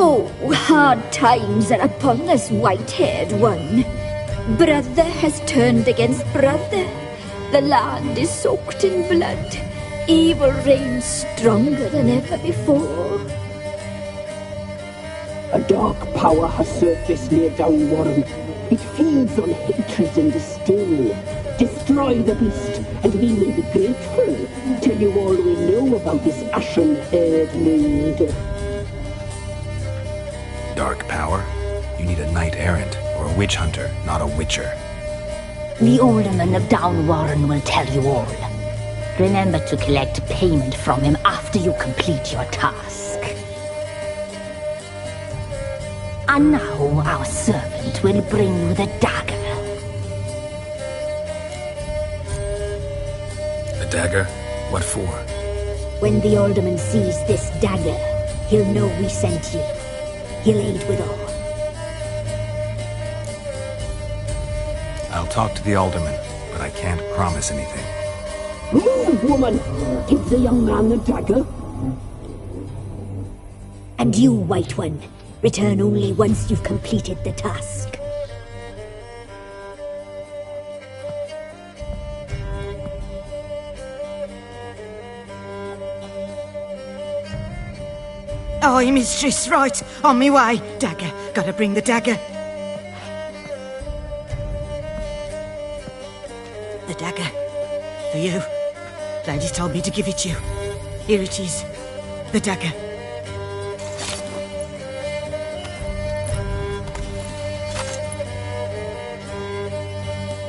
Oh, hard times are upon us, white-haired one. Brother has turned against brother. The land is soaked in blood. Evil reigns stronger than ever before. A dark power has surfaced near Downwarren. It feeds on hatred and disdain. Destroy the beast, and we will be grateful. Tell you all we know about this ashen-haired maid. Dark power? You need a knight-errant or a witch hunter, not a witcher. The alderman of Downwarren will tell you all. Remember to collect payment from him after you complete your task. And now our servant will bring you the dagger. The dagger? What for? When the alderman sees this dagger, he'll know we sent you. He'll aid with all. I'll talk to the alderman, but I can't promise anything. Move, woman! Give the young man the dagger. And you, White One, return only once you've completed the task. Aye, mistress, right. On me way. Dagger. Gotta bring the dagger. The dagger. For you. Lady told me to give it you. Here it is. The dagger.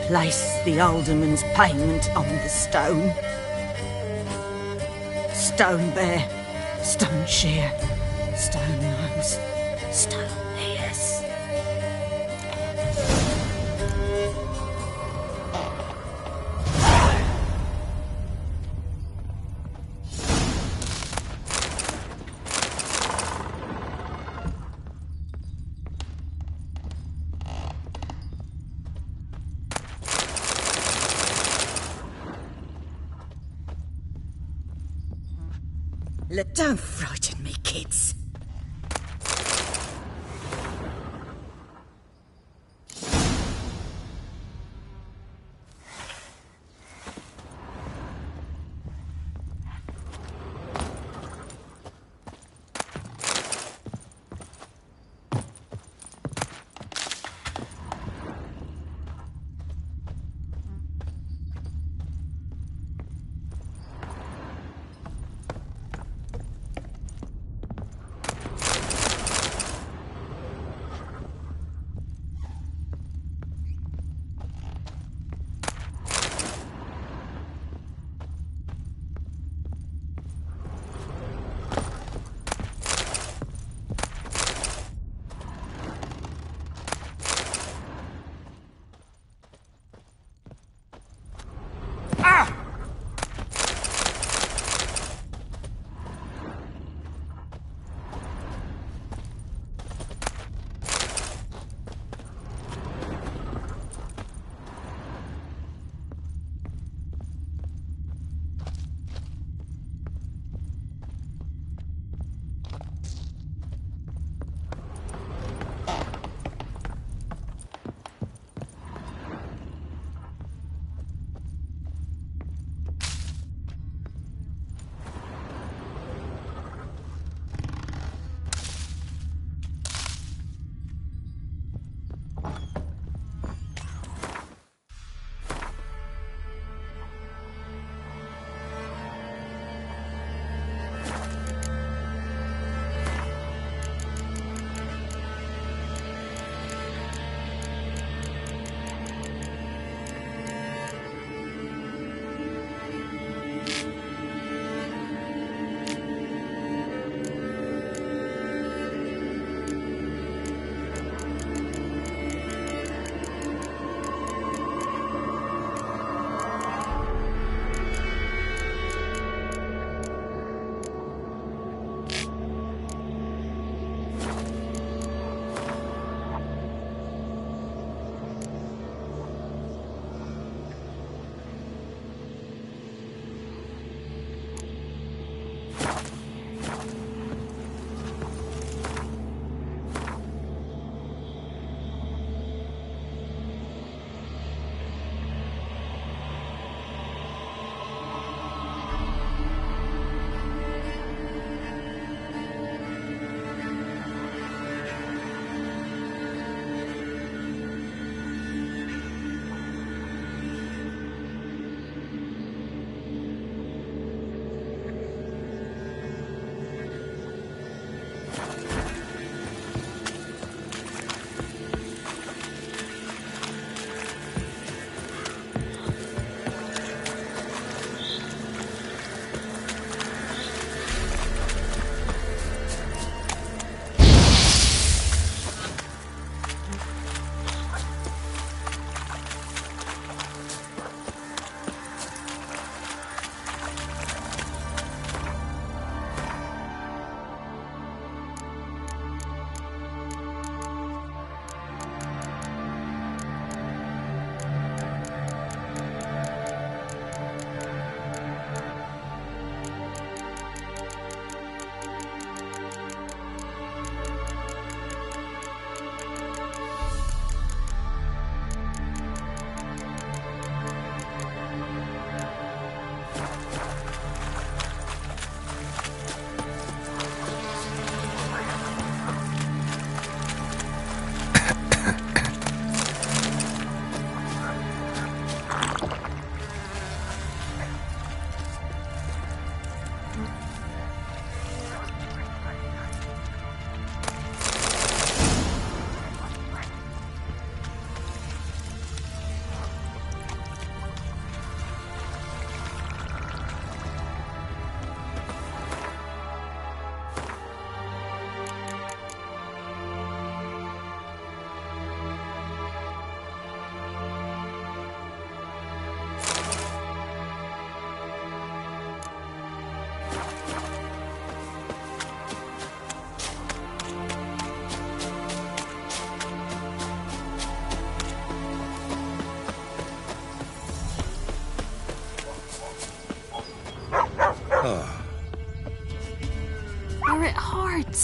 Place the alderman's payment on the stone. Stone bear. Stone shear. Stone nose. Stone ears. Look, don't frighten me, kids.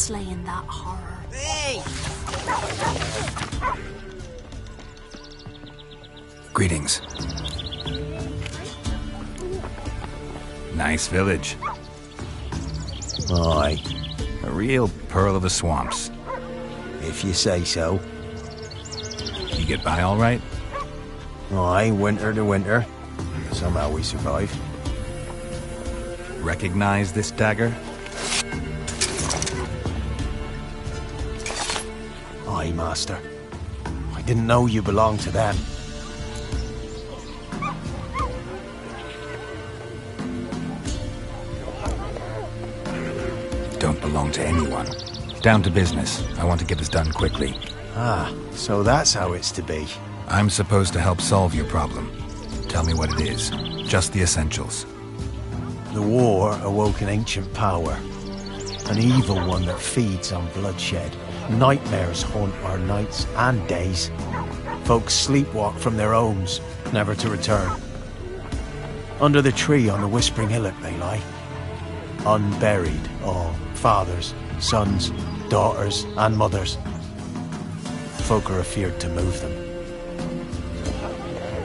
slaying that horror. Hey! Greetings. Nice village. Aye. A real pearl of the swamps. If you say so. You get by all right? Aye, winter to winter. Somehow we survive. Recognize this dagger? Aye, Master. I didn't know you belonged to them. Don't belong to anyone. Down to business. I want to get this done quickly. Ah, so that's how it's to be. I'm supposed to help solve your problem. Tell me what it is. Just the essentials. The war awoke an ancient power. An evil one that feeds on bloodshed. Nightmares haunt our nights and days. Folks sleepwalk from their homes, never to return. Under the tree on the Whispering Hillock they lie. Unburied, all. Fathers, sons, daughters, and mothers. Folk are afeard to move them.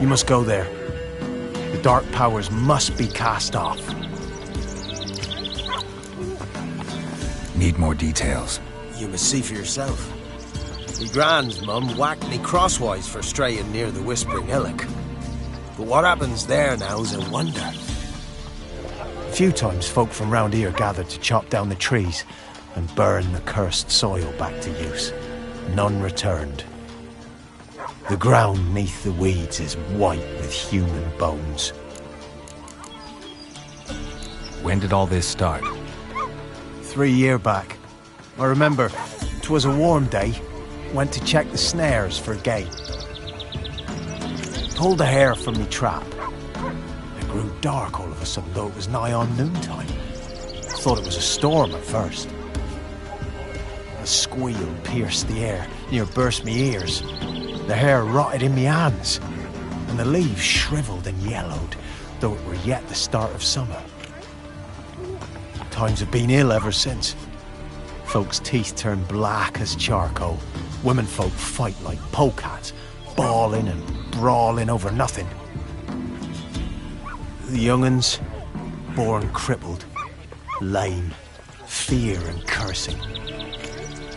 You must go there. The dark powers must be cast off. Need more details. You must see for yourself. Me grand's mum whacked me crosswise for straying near the Whispering Hillock. But what happens there now's a wonder. A few times folk from round here gathered to chop down the trees and burn the cursed soil back to use. None returned. The ground neath the weeds is white with human bones. When did all this start? 3 years back. I remember 'twas a warm day. Went to check the snares for game. Pulled the hair from me trap. It grew dark all of a sudden, though it was nigh on noontime. Thought it was a storm at first. A squeal pierced the air, near burst me ears. The hair rotted in me hands, and the leaves shriveled and yellowed, though it were yet the start of summer. Times have been ill ever since. Folks' teeth turn black as charcoal. Women folk fight like polecats, bawling and brawling over nothing. The young'uns, born crippled, lame, fear and cursing.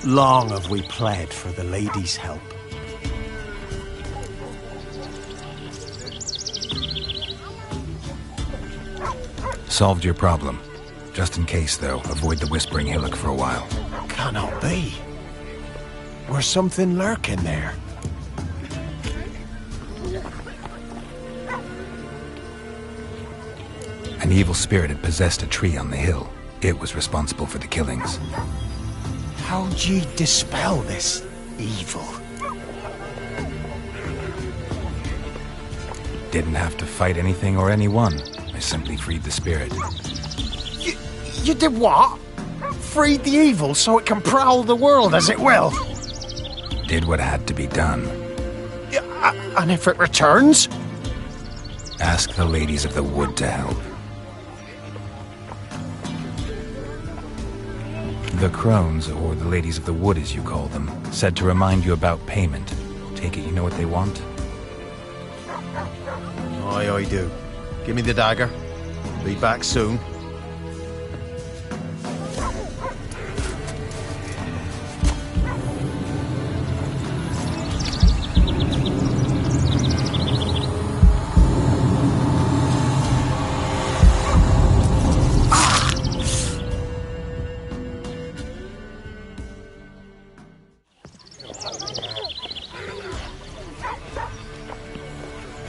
Long have we pled for the ladies' help. Solved your problem. Just in case, though, avoid the Whispering Hillock for a while. Cannot be. Where's something lurking there? An evil spirit had possessed a tree on the hill. It was responsible for the killings. How'd ye dispel this evil? Didn't have to fight anything or anyone. I simply freed the spirit. You did what? Freed the evil so it can prowl the world as it will? Did what had to be done. And if it returns? Ask the ladies of the wood to help. The crones, or the ladies of the wood as you call them, said to remind you about payment. Take it you know what they want? Aye, I do. Give me the dagger. Be back soon.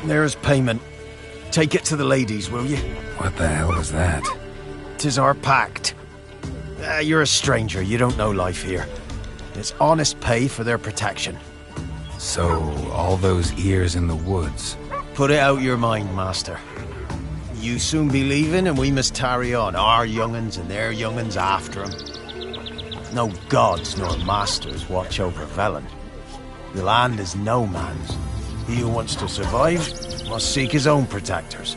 There's payment. Take it to the ladies, will you? What the hell was that? 'Tis our pact. You're a stranger, you don't know life here. It's honest pay for their protection. So, all those ears in the woods. Put it out your mind, master. You soon be leaving and we must tarry on, our young'uns and their young'uns after 'em. No gods nor masters watch over Velen. The land is no man's. He who wants to survive must seek his own protectors.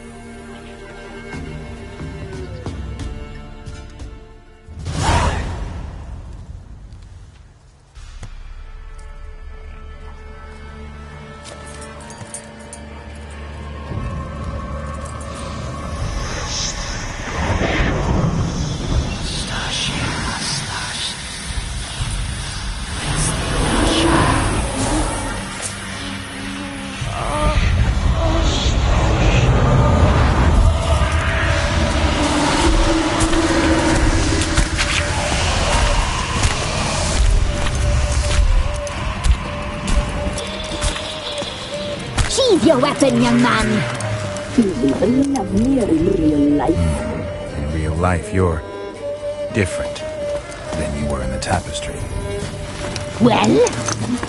your weapon, young man. He's even lovelier in real life. In real life, you're different than you were in the tapestry. Well,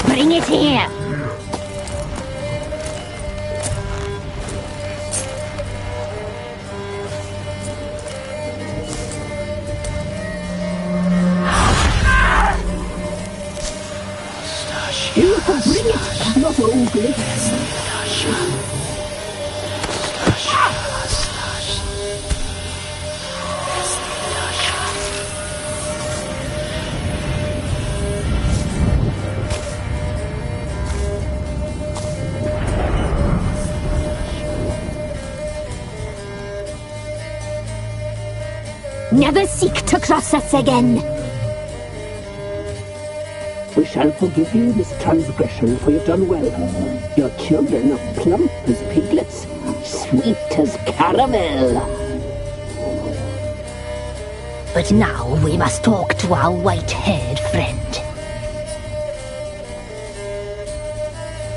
bring it here. You can bring it, not ugly. Never seek to cross us again. We shall forgive you this transgression, for you've done well. Your children are plump as piglets, sweet as caramel. But now we must talk to our white-haired friend.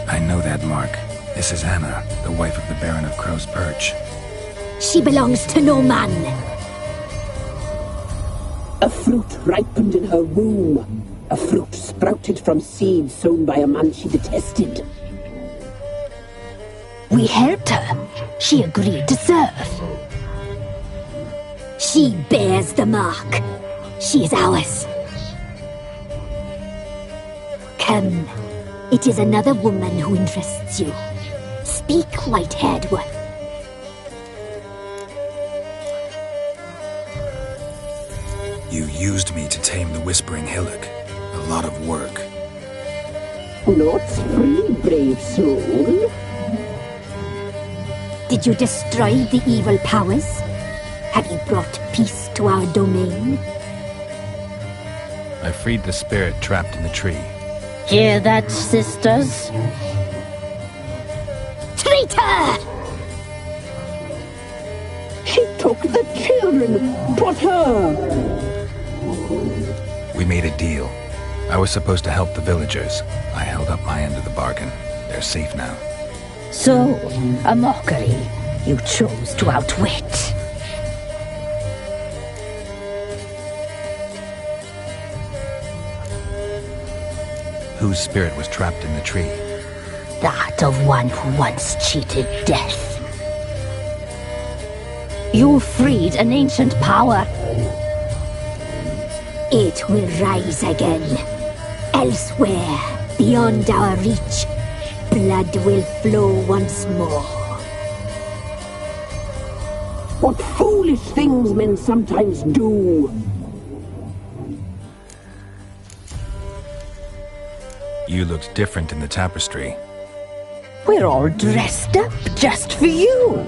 I know that mark. This is Anna, the wife of the Baron of Crow's Perch. She belongs to no man. A fruit ripened in her womb. A fruit sprouted from seeds sown by a man she detested. We helped her. She agreed to serve. She bears the mark. She is ours. Come. It is another woman who interests you. Speak, white-haired one. You used me to tame the Whispering Hillock. A lot of work. Not free, brave soul. Did you destroy the evil powers? Have you brought peace to our domain? I freed the spirit trapped in the tree. Hear that, sisters? Traitor! She took the children. Put her. We made a deal. I was supposed to help the villagers. I held up my end of the bargain. They're safe now. So, a mockery you chose to outwit. Whose spirit was trapped in the tree? That of one who once cheated death. You freed an ancient power. It will rise again. Elsewhere, beyond our reach, blood will flow once more. What foolish things men sometimes do. You looked different in the tapestry. We're all dressed up just for you.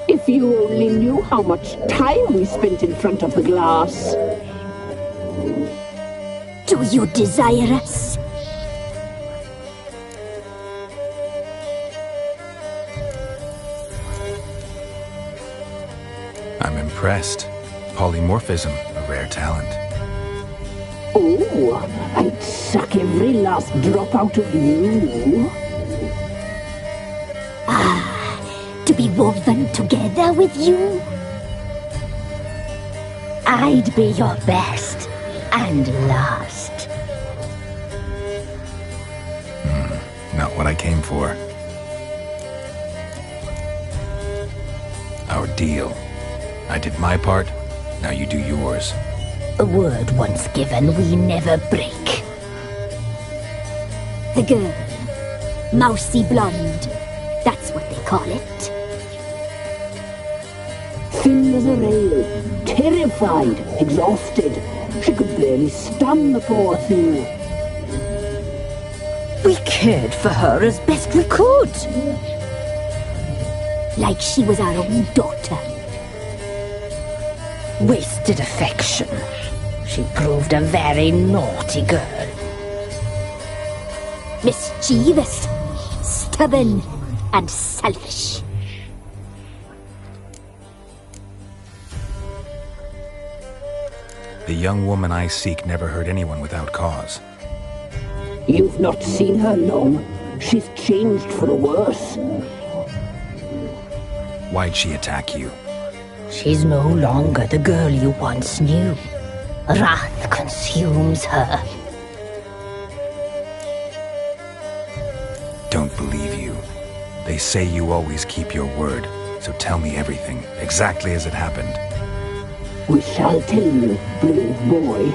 If you only knew how much time we spent in front of the glass. Do you desire us? I'm impressed. Polymorphism, a rare talent. Oh, I'd suck every last drop out of you. To be woven together with you? I'd be your best and last. Not what I came for. Our deal. I did my part, now you do yours. A word once given, we never break. The girl. Mousy blonde. That's what they call it. Thin as a rail, terrified, exhausted. She could barely stand the poor thing. We cared for her as best we could. Like she was our own daughter. Wasted affection. She proved a very naughty girl. Mischievous, stubborn, and selfish. The young woman I seek never hurt anyone without cause. You've not seen her long. She's changed for the worse. Why'd she attack you? She's no longer the girl you once knew. Wrath consumes her. Don't believe you. They say you always keep your word, so tell me everything, exactly as it happened. We shall tell you, brave boy.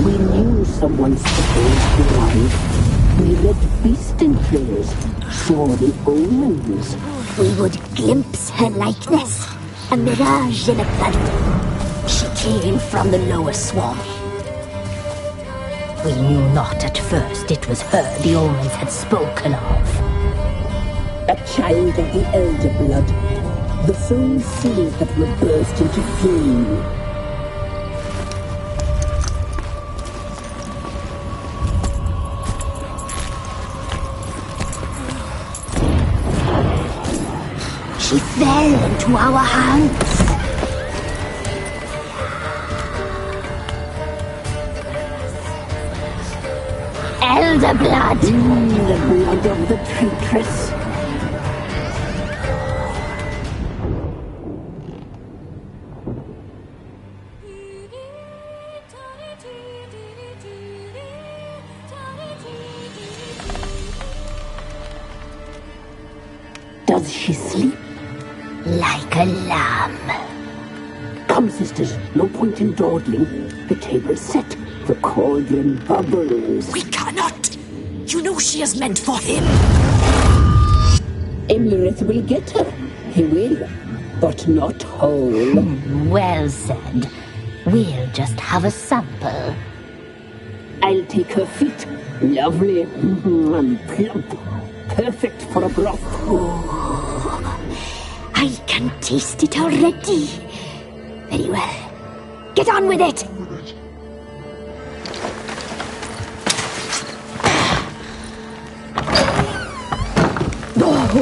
We knew someone supposed to arrive. We read beast enclosures, saw the omens. We would glimpse her likeness, a mirage in a blood. She came from the lower swamp. We knew not at first it was her the omens had spoken of. A child of the elder blood, the soul seeds that were burst into flame. She fell into our hands. Elder blood! The blood of the traitress. Does she sleep? Like a lamb. Come, sisters, no point in dawdling. The table's set, the cauldron bubbles. We cannot! You know she is meant for him! Imlerith will get her. He will, but not whole. Well said. We'll just have a sample. I'll take her feet. Lovely and plump. Perfect for a broth. I can taste it already. Very well. Get on with it!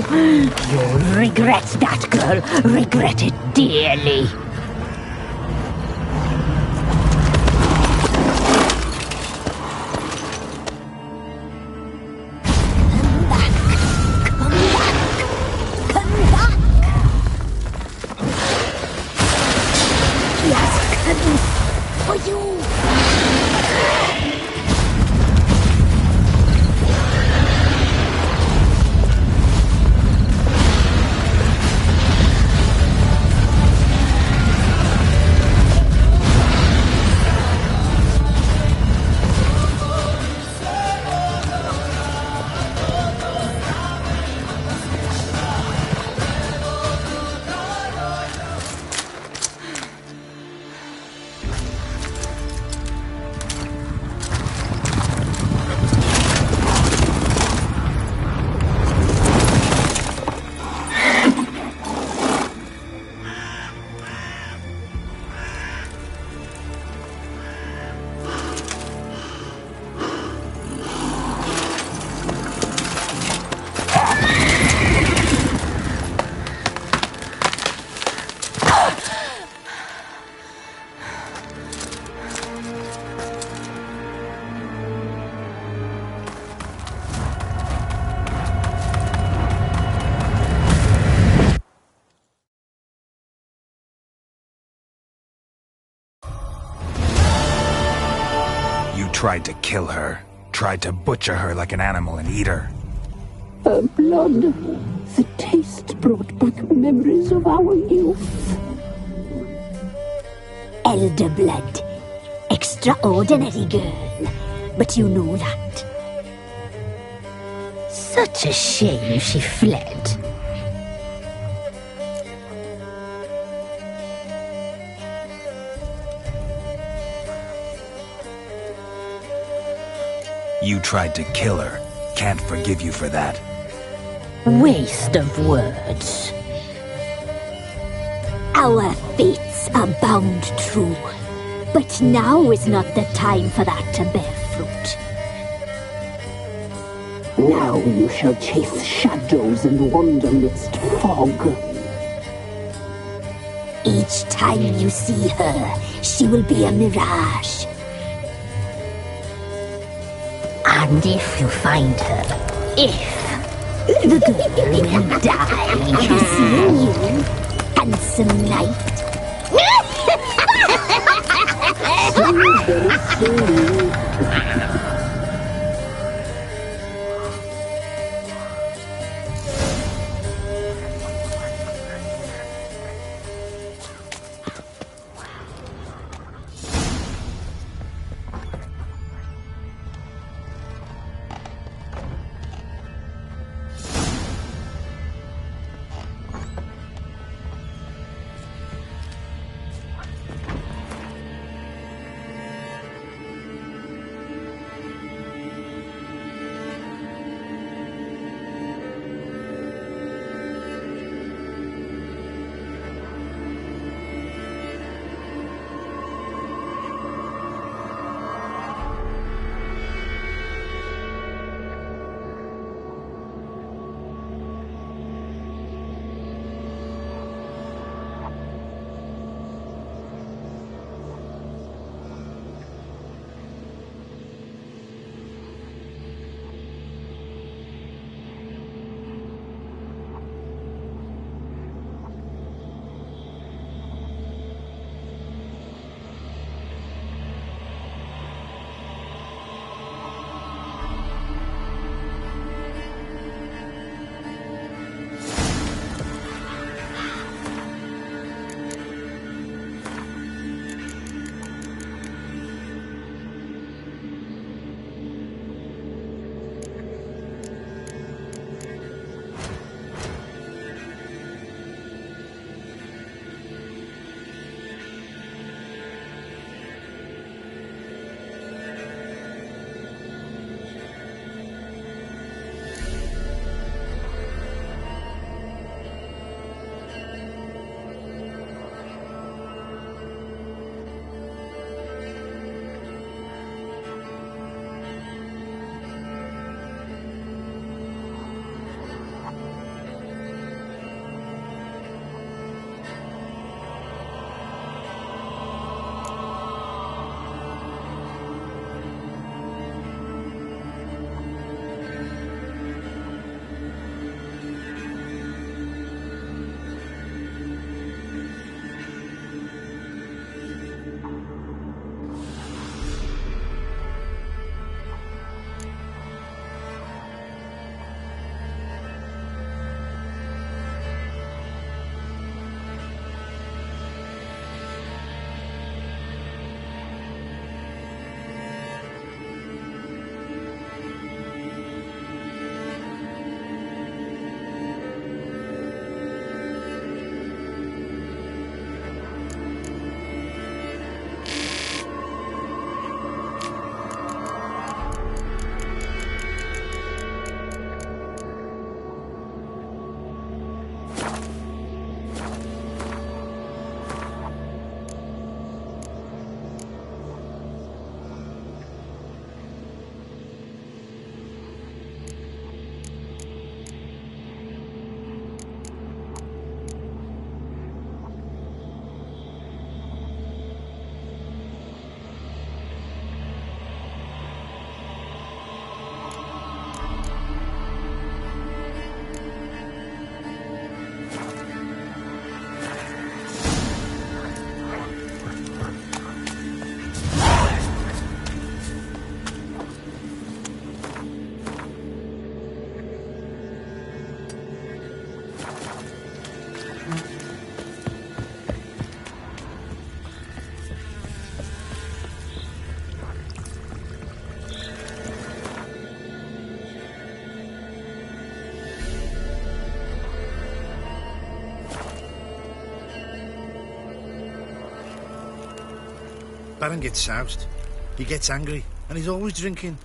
You'll regret that, girl. Regret it dearly. Tried to kill her. Tried to butcher her like an animal and eat her. Her blood. The taste brought back memories of our youth. Elder blood. Extraordinary girl. But you know that. Such a shame she fled. You tried to kill her. Can't forgive you for that. Waste of words. Our fates are bound true. But now is not the time for that to bear fruit. Now you shall chase shadows and wander midst fog. Each time you see her, she will be a mirage. And if you find her, if the girl will die. Seeing you, handsome knight. Very slowly. Baron gets soused. He gets angry, and he's always drinking.